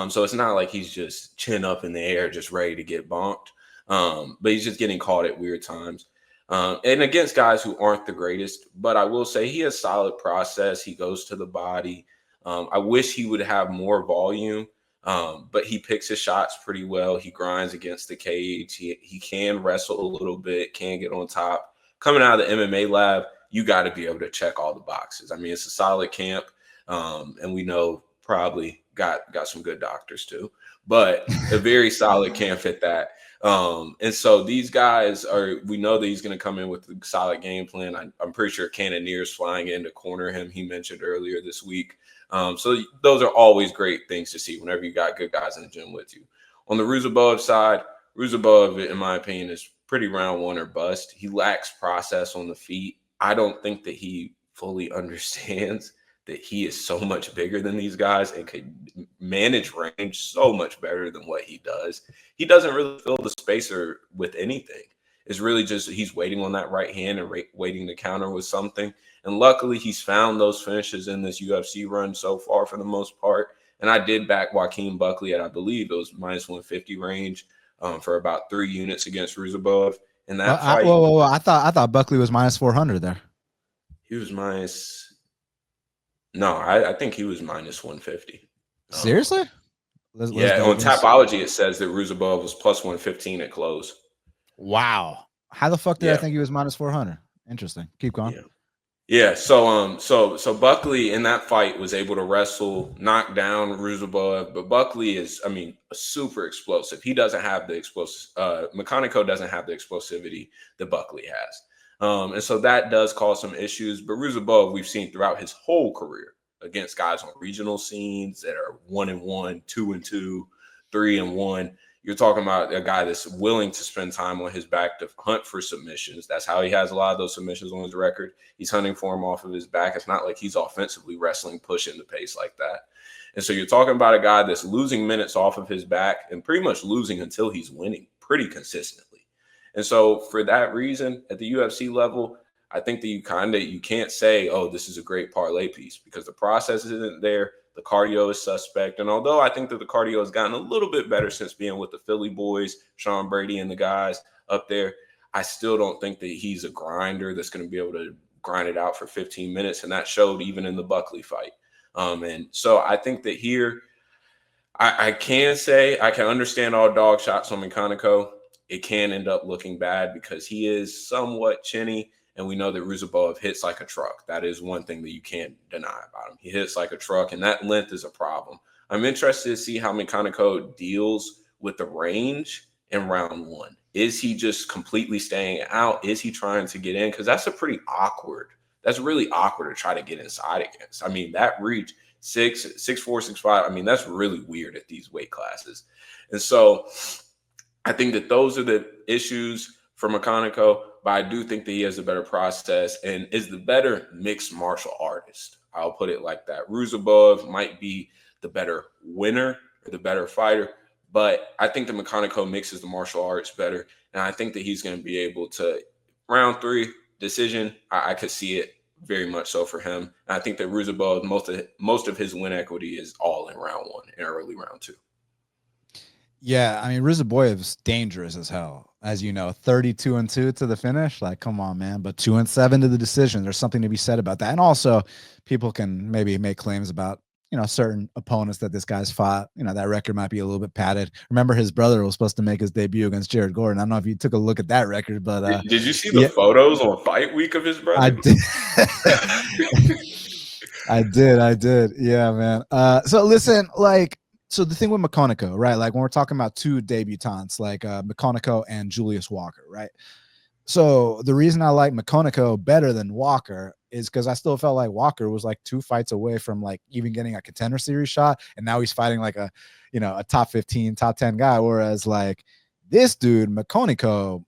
So it's not like he's just chin up in the air, just ready to get bonked. But he's just getting caught at weird times. And against guys who aren't the greatest. But I will say he has solid process. He goes to the body. I wish he would have more volume, but he picks his shots pretty well. He grinds against the cage. He can wrestle a little bit, can get on top. Coming out of the MMA lab, you got to be able to check all the boxes. I mean, it's a solid camp, and we know probably got some good doctors too, but a very solid camp at that. And so these guys we know that he's going to come in with a solid game plan. I'm pretty sure Cannonier's flying in to corner him. He mentioned earlier this week. So those are always great things to see whenever you got good guys in the gym with you. On the Ruzaboyev side, Ruzaboyev, in my opinion, is pretty round 1 or bust. He lacks process on the feet. I don't think that he fully understands that he is so much bigger than these guys and could manage range so much better than what he does. He doesn't really fill the spacer with anything. It's really just he's waiting on that right hand and waiting to counter with something. And luckily, he's found those finishes in this UFC run so far for the most part. And I did back Joaquin Buckley at, I believe, it was minus 150 range for about 3 units against Ruzaboyev. And that fight, I thought Buckley was minus 400 there. He was minus. No, I think he was minus 150. Seriously? Yeah, on Tapology, it says that Ruzaboyev was plus 115 at close. Wow. How the fuck did I Yeah, think he was minus 400? Interesting. Keep going. yeah. Yeah, so Buckley in that fight was able to wrestle, knock down Ruzabov, but Buckley is, I mean, super explosive. He doesn't have the explosive. McConico doesn't have the explosivity that Buckley has, and so that does cause some issues. But Ruzabov, we've seen throughout his whole career against guys on regional scenes that are 1-1, 2-2, 3-1. You're talking about a guy that's willing to spend time on his back to hunt for submissions. That's how he has a lot of those submissions on his record. He's hunting for him off of his back. It's not like he's offensively wrestling, pushing the pace like that. And so you're talking about a guy that's losing minutes off of his back and pretty much losing until he's winning pretty consistently. And so for that reason, at the UFC level, I think that you can't say, oh, this is a great parlay piece, because the process isn't there. The cardio is suspect. And although I think that the cardio has gotten a little bit better since being with the Philly boys, Sean Brady and the guys up there, I still don't think that he's a grinder that's going to be able to grind it out for 15 minutes. And that showed even in the Buckley fight. And so I think that here, I can say I can understand all dog shots on McConico. It can end up looking bad because he is somewhat chinny. And we know that Ruzabov hits like a truck. That is one thing that you can't deny about him. He hits like a truck, and that length is a problem. I'm interested to see how McConico deals with the range in round one. Is he just completely staying out? Is he trying to get in? Because that's really awkward to try to get inside against. I mean, that reach, 6'4", 6'5", I mean, that's really weird at these weight classes. And so I think that those are the issues for McConico, but I do think that he has a better process and is the better mixed martial artist. I'll put it like that. Ruzabov might be the better winner or the better fighter, but I think that McConico mixes the martial arts better, and I think that he's going to be able to, round 3 decision, I could see it very much so for him. And I think that Ruzabov, most of his win equity is all in round 1 and early round 2. Yeah, I mean, Rizaboyev's dangerous as hell. As you know, 32-2 to the finish. Like, come on, man. But 2-7 to the decision. There's something to be said about that. And also, people can maybe make claims about, certain opponents that this guy's fought. That record might be a little bit padded. Remember, his brother was supposed to make his debut against Jared Gordon. I don't know if you took a look at that record, but did you see the photos on fight week of his brother? I did. I did. Yeah, man. So listen, so the thing with McConico, right? Like when we're talking about 2 debutants, like McConico and Julius Walker, right? So the reason I like McConico better than Walker is because I still felt like Walker was like 2 fights away from like even getting a contender series shot, and now he's fighting like a top 15, top 10 guy. Whereas like this dude, McConico,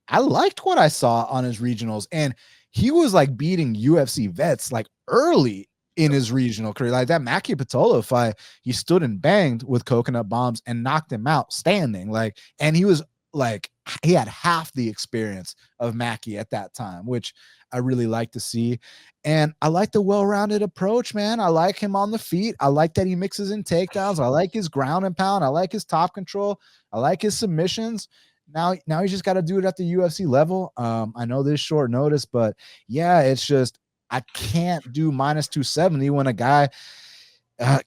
I liked what I saw on his regionals, and he was like beating UFC vets like early in his regional career. Like that Maki Patolo fight, he stood and banged with coconut bombs and knocked him out standing. Like, and he was like, he had half the experience of Maki at that time, which I really like to see. And I like the well-rounded approach, man. I like him on the feet. I like that he mixes in takedowns. I like his ground and pound. I like his top control. I like his submissions. Now he's just got to do it at the UFC level. I know this short notice, but yeah, it's just, I can't do minus 270 when a guy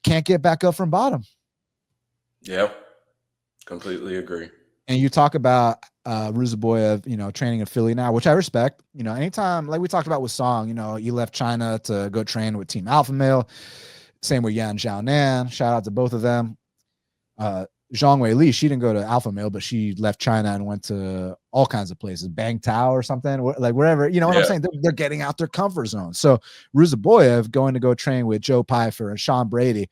can't get back up from bottom. Yeah, completely agree. And you talk about Ruzaboyev, training in Philly now, which I respect. Anytime, like we talked about with Song, he left China to go train with Team Alpha Male. Same with Yan Xiaonan. Shout out to both of them. Zhang Wei Li, she didn't go to Alpha Male, but she left China and went to all kinds of places, Bang Tao or something, like wherever, what I'm saying? They're getting out their comfort zone. So Ruzaboyev going to go train with Joe Pfeiffer and Sean Brady,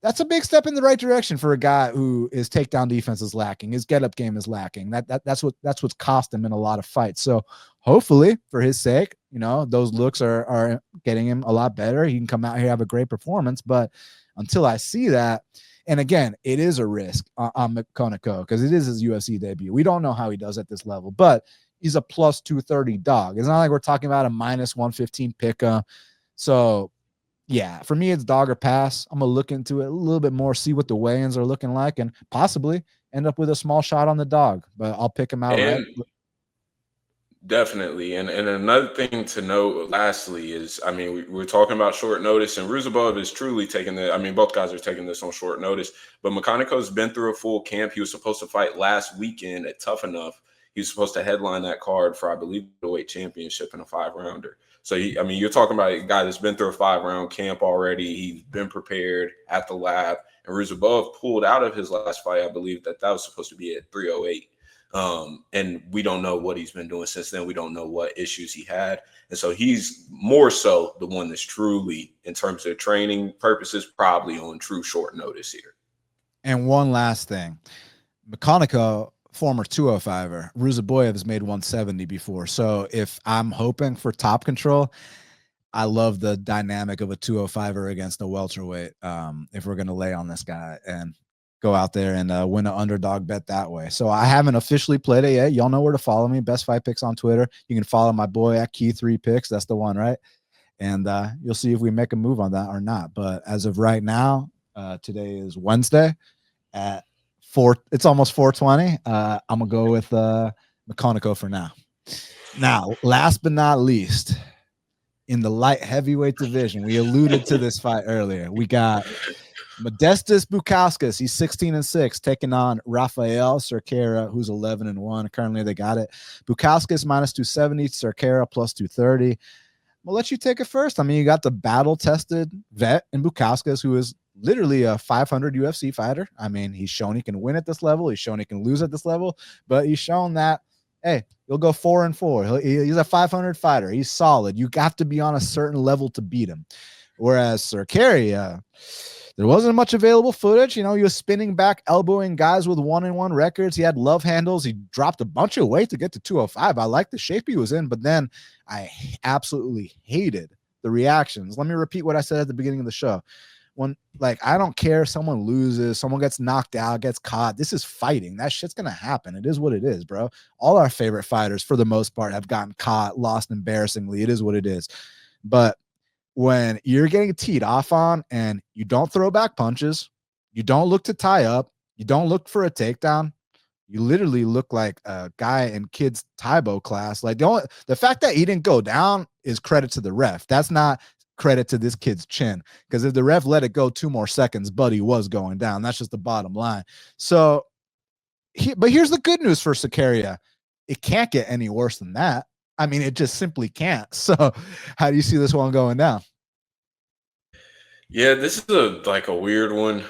that's a big step in the right direction for a guy who his takedown defense is lacking. His get up game is lacking. That's what's cost him in a lot of fights. So hopefully for his sake, those looks are getting him a lot better. He can come out here, have a great performance. But until I see that, and again, it is a risk on McConico because it is his UFC debut. We don't know how he does at this level, but he's a plus 230 dog. It's not like we're talking about a minus 115 pick. So yeah, for me, it's dog or pass. I'm going to look into it a little bit more, see what the weigh-ins are looking like, and possibly end up with a small shot on the dog. But I'll pick him out. And right? Definitely. And another thing to note, lastly, is, I mean, we're talking about short notice, and Ruzabov is truly taking both guys are taking this on short notice. But McConico's been through a full camp. He was supposed to fight last weekend at Tough Enough. He's supposed to headline that card for, I believe, the weight championship in a 5-rounder. So, you're talking about a guy that's been through a 5-round camp already. He's been prepared at the lab. And Ruzabov pulled out of his last fight. I believe that was supposed to be at 308. And we don't know what he's been doing since then. We don't know what issues he had. And so he's more so the one that's truly, in terms of training purposes, probably on true short notice here. And one last thing. McConico, former 205er. Ruzaboyev has made 170 before. So if I'm hoping for top control, I love the dynamic of a 205er against a welterweight. If we're going to lay on this guy and go out there and win an underdog bet that way. So I haven't officially played it yet. Y'all know where to follow me. Best Fight Picks on Twitter. You can follow my boy at Key3Picks. That's the one, right? And you'll see if we make a move on that or not. But as of right now, today is Wednesday at 4. It's almost 4:20. I'm gonna go with McConico for now. Now, last but not least, in the light heavyweight division, we alluded to this fight earlier. We got Modestas Bukauskas. He's 16-6, taking on Rafael Cerqueira, who's 11-1. Currently, they got it. Bukauskas minus 270, Cerqueira plus 230. We'll let you take it first. I mean, you got the battle-tested vet in Bukauskas, who is literally a 500 UFC fighter. I mean, he's shown he can win at this level. He's shown he can lose at this level, but he's shown that, hey, he'll go 4-4. He's a 500 fighter. He's solid. You got to be on a certain level to beat him. Whereas Cerqueira, there wasn't much available footage. You know, he was spinning back, elbowing guys with 1-1 records. He had love handles. He dropped a bunch of weight to get to 205. I like the shape he was in, but then I absolutely hated the reactions. Let me repeat what I said at the beginning of the show. When, like, I don't care if someone loses, someone gets knocked out, gets caught. This is fighting. That shit's going to happen. It is what it is, bro. All our favorite fighters, for the most part, have gotten caught, lost embarrassingly. It is what it is. But when you're getting teed off on and you don't throw back punches, you don't look to tie up, you don't look for a takedown, you literally look like a guy in kids' Taibo class. Like, the fact that he didn't go down is credit to the ref. That's not credit to this kid's chin, because if the ref let it go 2 more seconds, Buddy was going down. That's just the bottom line. So, but here's the good news for Cerqueira. It can't get any worse than that. I mean, it just simply can't. So how do you see this one going down? Yeah, this is a weird one,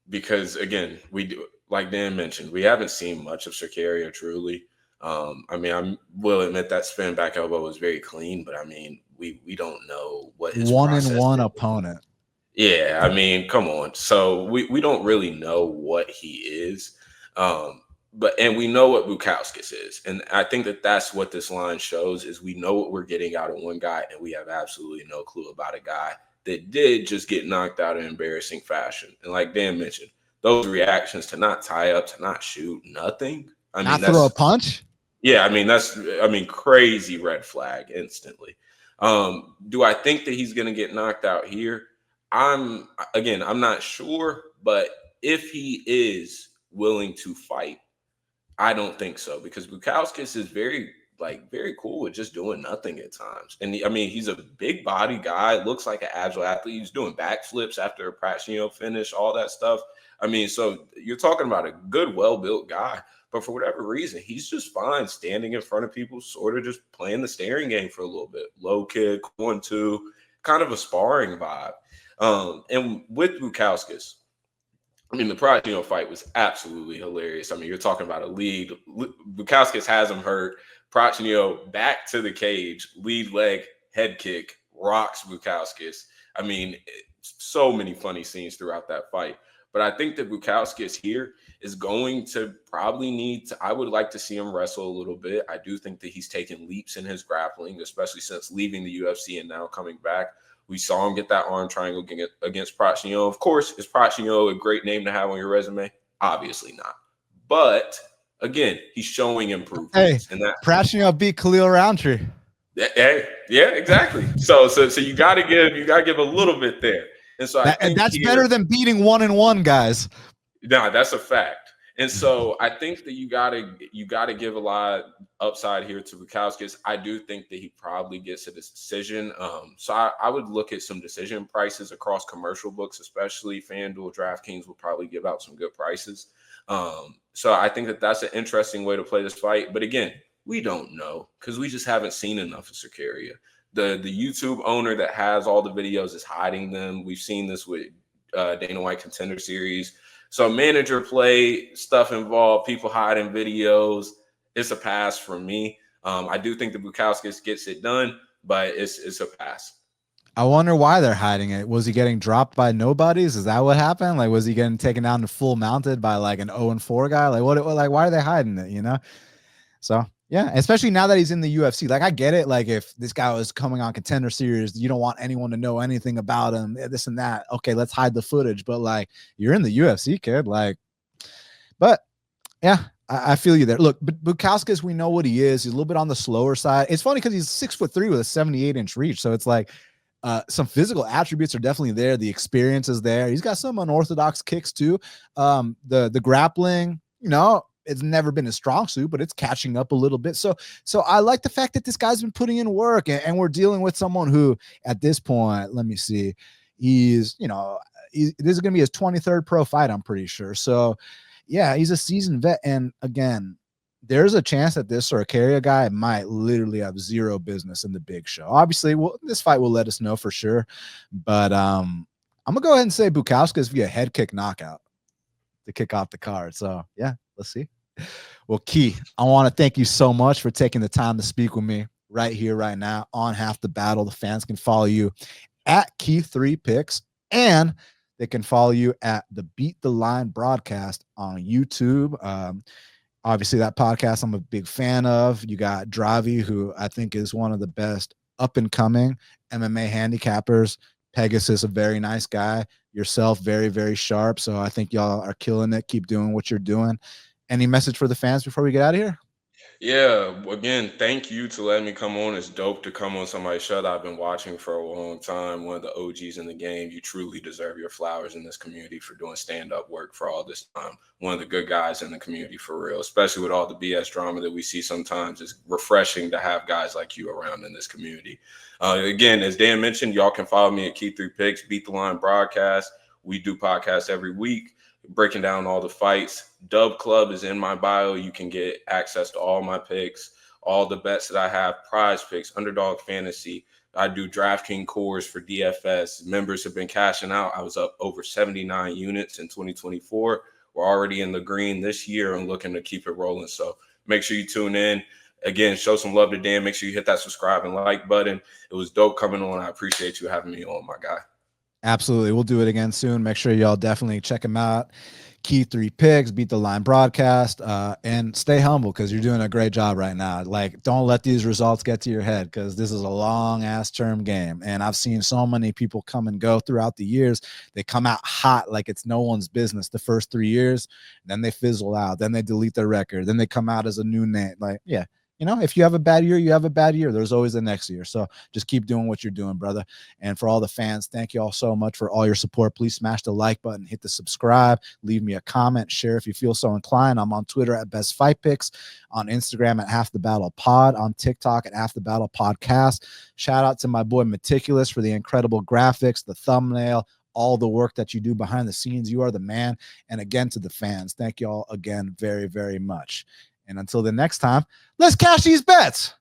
because, again, we do, like Dan mentioned, we haven't seen much of Cerqueira truly. I mean, I will admit that spin back elbow was very clean, but I mean, we don't know what his 1-1 opponent. Yeah, I mean, come on. So we don't really know what he is. And we know what Bukauskas is. And I think that's what this line shows, is we know what we're getting out of one guy, and we have absolutely no clue about a guy that did just get knocked out in embarrassing fashion. And like Dan mentioned, those reactions to not tie up, to not shoot, nothing. I mean, not throw a punch. Yeah, I mean, crazy red flag instantly. Do I think that he's going to get knocked out here? I'm not sure, but if he is willing to fight, I don't think so, because Bukauskas is very cool with just doing nothing at times. And he's a big body guy, looks like an agile athlete. He's doing backflips after a Prachnio finish, all that stuff. I mean, so you're talking about a good, well-built guy, but for whatever reason, he's just fine standing in front of people, sort of just playing the staring game for a little bit. Low kick, 1-2, kind of a sparring vibe. And with Bukauskas, I mean, the Prachnio fight was absolutely hilarious. I mean, you're talking about a lead. Bukauskas has him hurt. Prachnio back to the cage, lead leg, head kick, rocks Bukauskas. I mean, so many funny scenes throughout that fight. But I think that Bukauskas here is going to probably I would like to see him wrestle a little bit. I do think that he's taken leaps in his grappling, especially since leaving the UFC and now coming back. We saw him get that arm triangle against Prachnio. Of course, is Prachnio a great name to have on your resume? Obviously not. But again, he's showing improvements. Hey, Prachnio beat Khalil Roundtree. Hey, yeah, exactly. So you got to give a little bit there. And so that's better than beating 1-1 guys. No, that's a fact. And so I think that you gotta give a lot of upside here to Bukauskas. I do think that he probably gets a decision. So I would look at some decision prices across commercial books, especially FanDuel, DraftKings will probably give out some good prices. So I think that that's an interesting way to play this fight. But again, we don't know because we just haven't seen enough of Sakaria. The YouTube owner that has all the videos is hiding them. We've seen this with Dana White Contender Series. So manager play stuff involved, people hiding videos. It's a pass for me. I do think the Bukowskis gets it done, but it's a pass. I wonder why they're hiding it. Was he getting dropped by nobodies? Is that what happened? Like, was he getting taken down to full mounted by like an 0-4 guy? Like, what? Like, why are they hiding it? You know? So yeah, especially now that he's in the UFC. Like, I get it. Like, if this guy was coming on Contender Series, you don't want anyone to know anything about him. This and that. Okay, let's hide the footage. But like, you're in the UFC, kid. Like, but yeah, I feel you there. Look, but Bukowskis, we know what he is. He's a little bit on the slower side. It's funny because he's 6'3" with a 78-inch reach. So it's like some physical attributes are definitely there. The experience is there. He's got some unorthodox kicks too. The grappling, you know, it's never been a strong suit, but it's catching up a little bit. So I like the fact that this guy's been putting in work, and we're dealing with someone who, at this point, let me see, he's, you know, this is going to be his 23rd pro fight, I'm pretty sure. So yeah, he's a seasoned vet. And again, there's a chance that this Sakaria guy might literally have zero business in the big show. Obviously, this fight will let us know for sure. But I'm gonna go ahead and say Bukowskis via head kick knockout to kick off the card. So yeah, let's see. Well, Key, I want to thank you so much for taking the time to speak with me right here, right now on Half the Battle. The fans can follow you at Key3Picks, and they can follow you at the Beat the Line broadcast on YouTube. Obviously, that podcast I'm a big fan of. You got Dravi, who I think is one of the best up-and-coming MMA handicappers. Pegasus, a very nice guy. Yourself, very, very sharp. So I think y'all are killing it. Keep doing what you're doing. Any message for the fans before we get out of here? Yeah, again, thank you to letting me come on. It's dope to come on somebody's show that I've been watching for a long time. One of the OGs in the game. You truly deserve your flowers in this community for doing stand-up work for all this time. One of the good guys in the community for real, especially with all the BS drama that we see sometimes. It's refreshing to have guys like you around in this community. Again, as Dan mentioned, y'all can follow me at Key3Picks, Beat the Line broadcast. We do podcasts every week, breaking down all the fights. Dub Club is in my bio. You can get access to all my picks, all the bets that I have, prize picks, underdog fantasy. I do DraftKings cores for DFS. Members have been cashing out. I was up over 79 units in 2024. We're already in the green this year and looking to keep it rolling. So make sure you tune in. Again, show some love to Dan. Make sure you hit that subscribe and like button. It was dope coming on. I appreciate you having me on, my guy. Absolutely. We'll do it again soon. Make sure y'all definitely check him out. Key3Picks, Beat the Line broadcast, and stay humble because you're doing a great job right now. Like, don't let these results get to your head because this is a long ass term game. And I've seen so many people come and go throughout the years. They come out hot like it's no one's business the first 3 years. Then they fizzle out. Then they delete their record. Then they come out as a new name. Like, yeah. You know, if you have a bad year, you have a bad year. There's always the next year. So just keep doing what you're doing, brother. And for all the fans, thank you all so much for all your support. Please smash the like button, hit the subscribe, leave me a comment, share if you feel so inclined. I'm on Twitter at Best Fight Picks, on Instagram at Half the Battle Pod, on TikTok at Half the Battle Podcast. Shout out to my boy Meticulous for the incredible graphics, the thumbnail, all the work that you do behind the scenes. You are the man. And again, to the fans, thank you all again very, very much. And until the next time, let's cash these bets.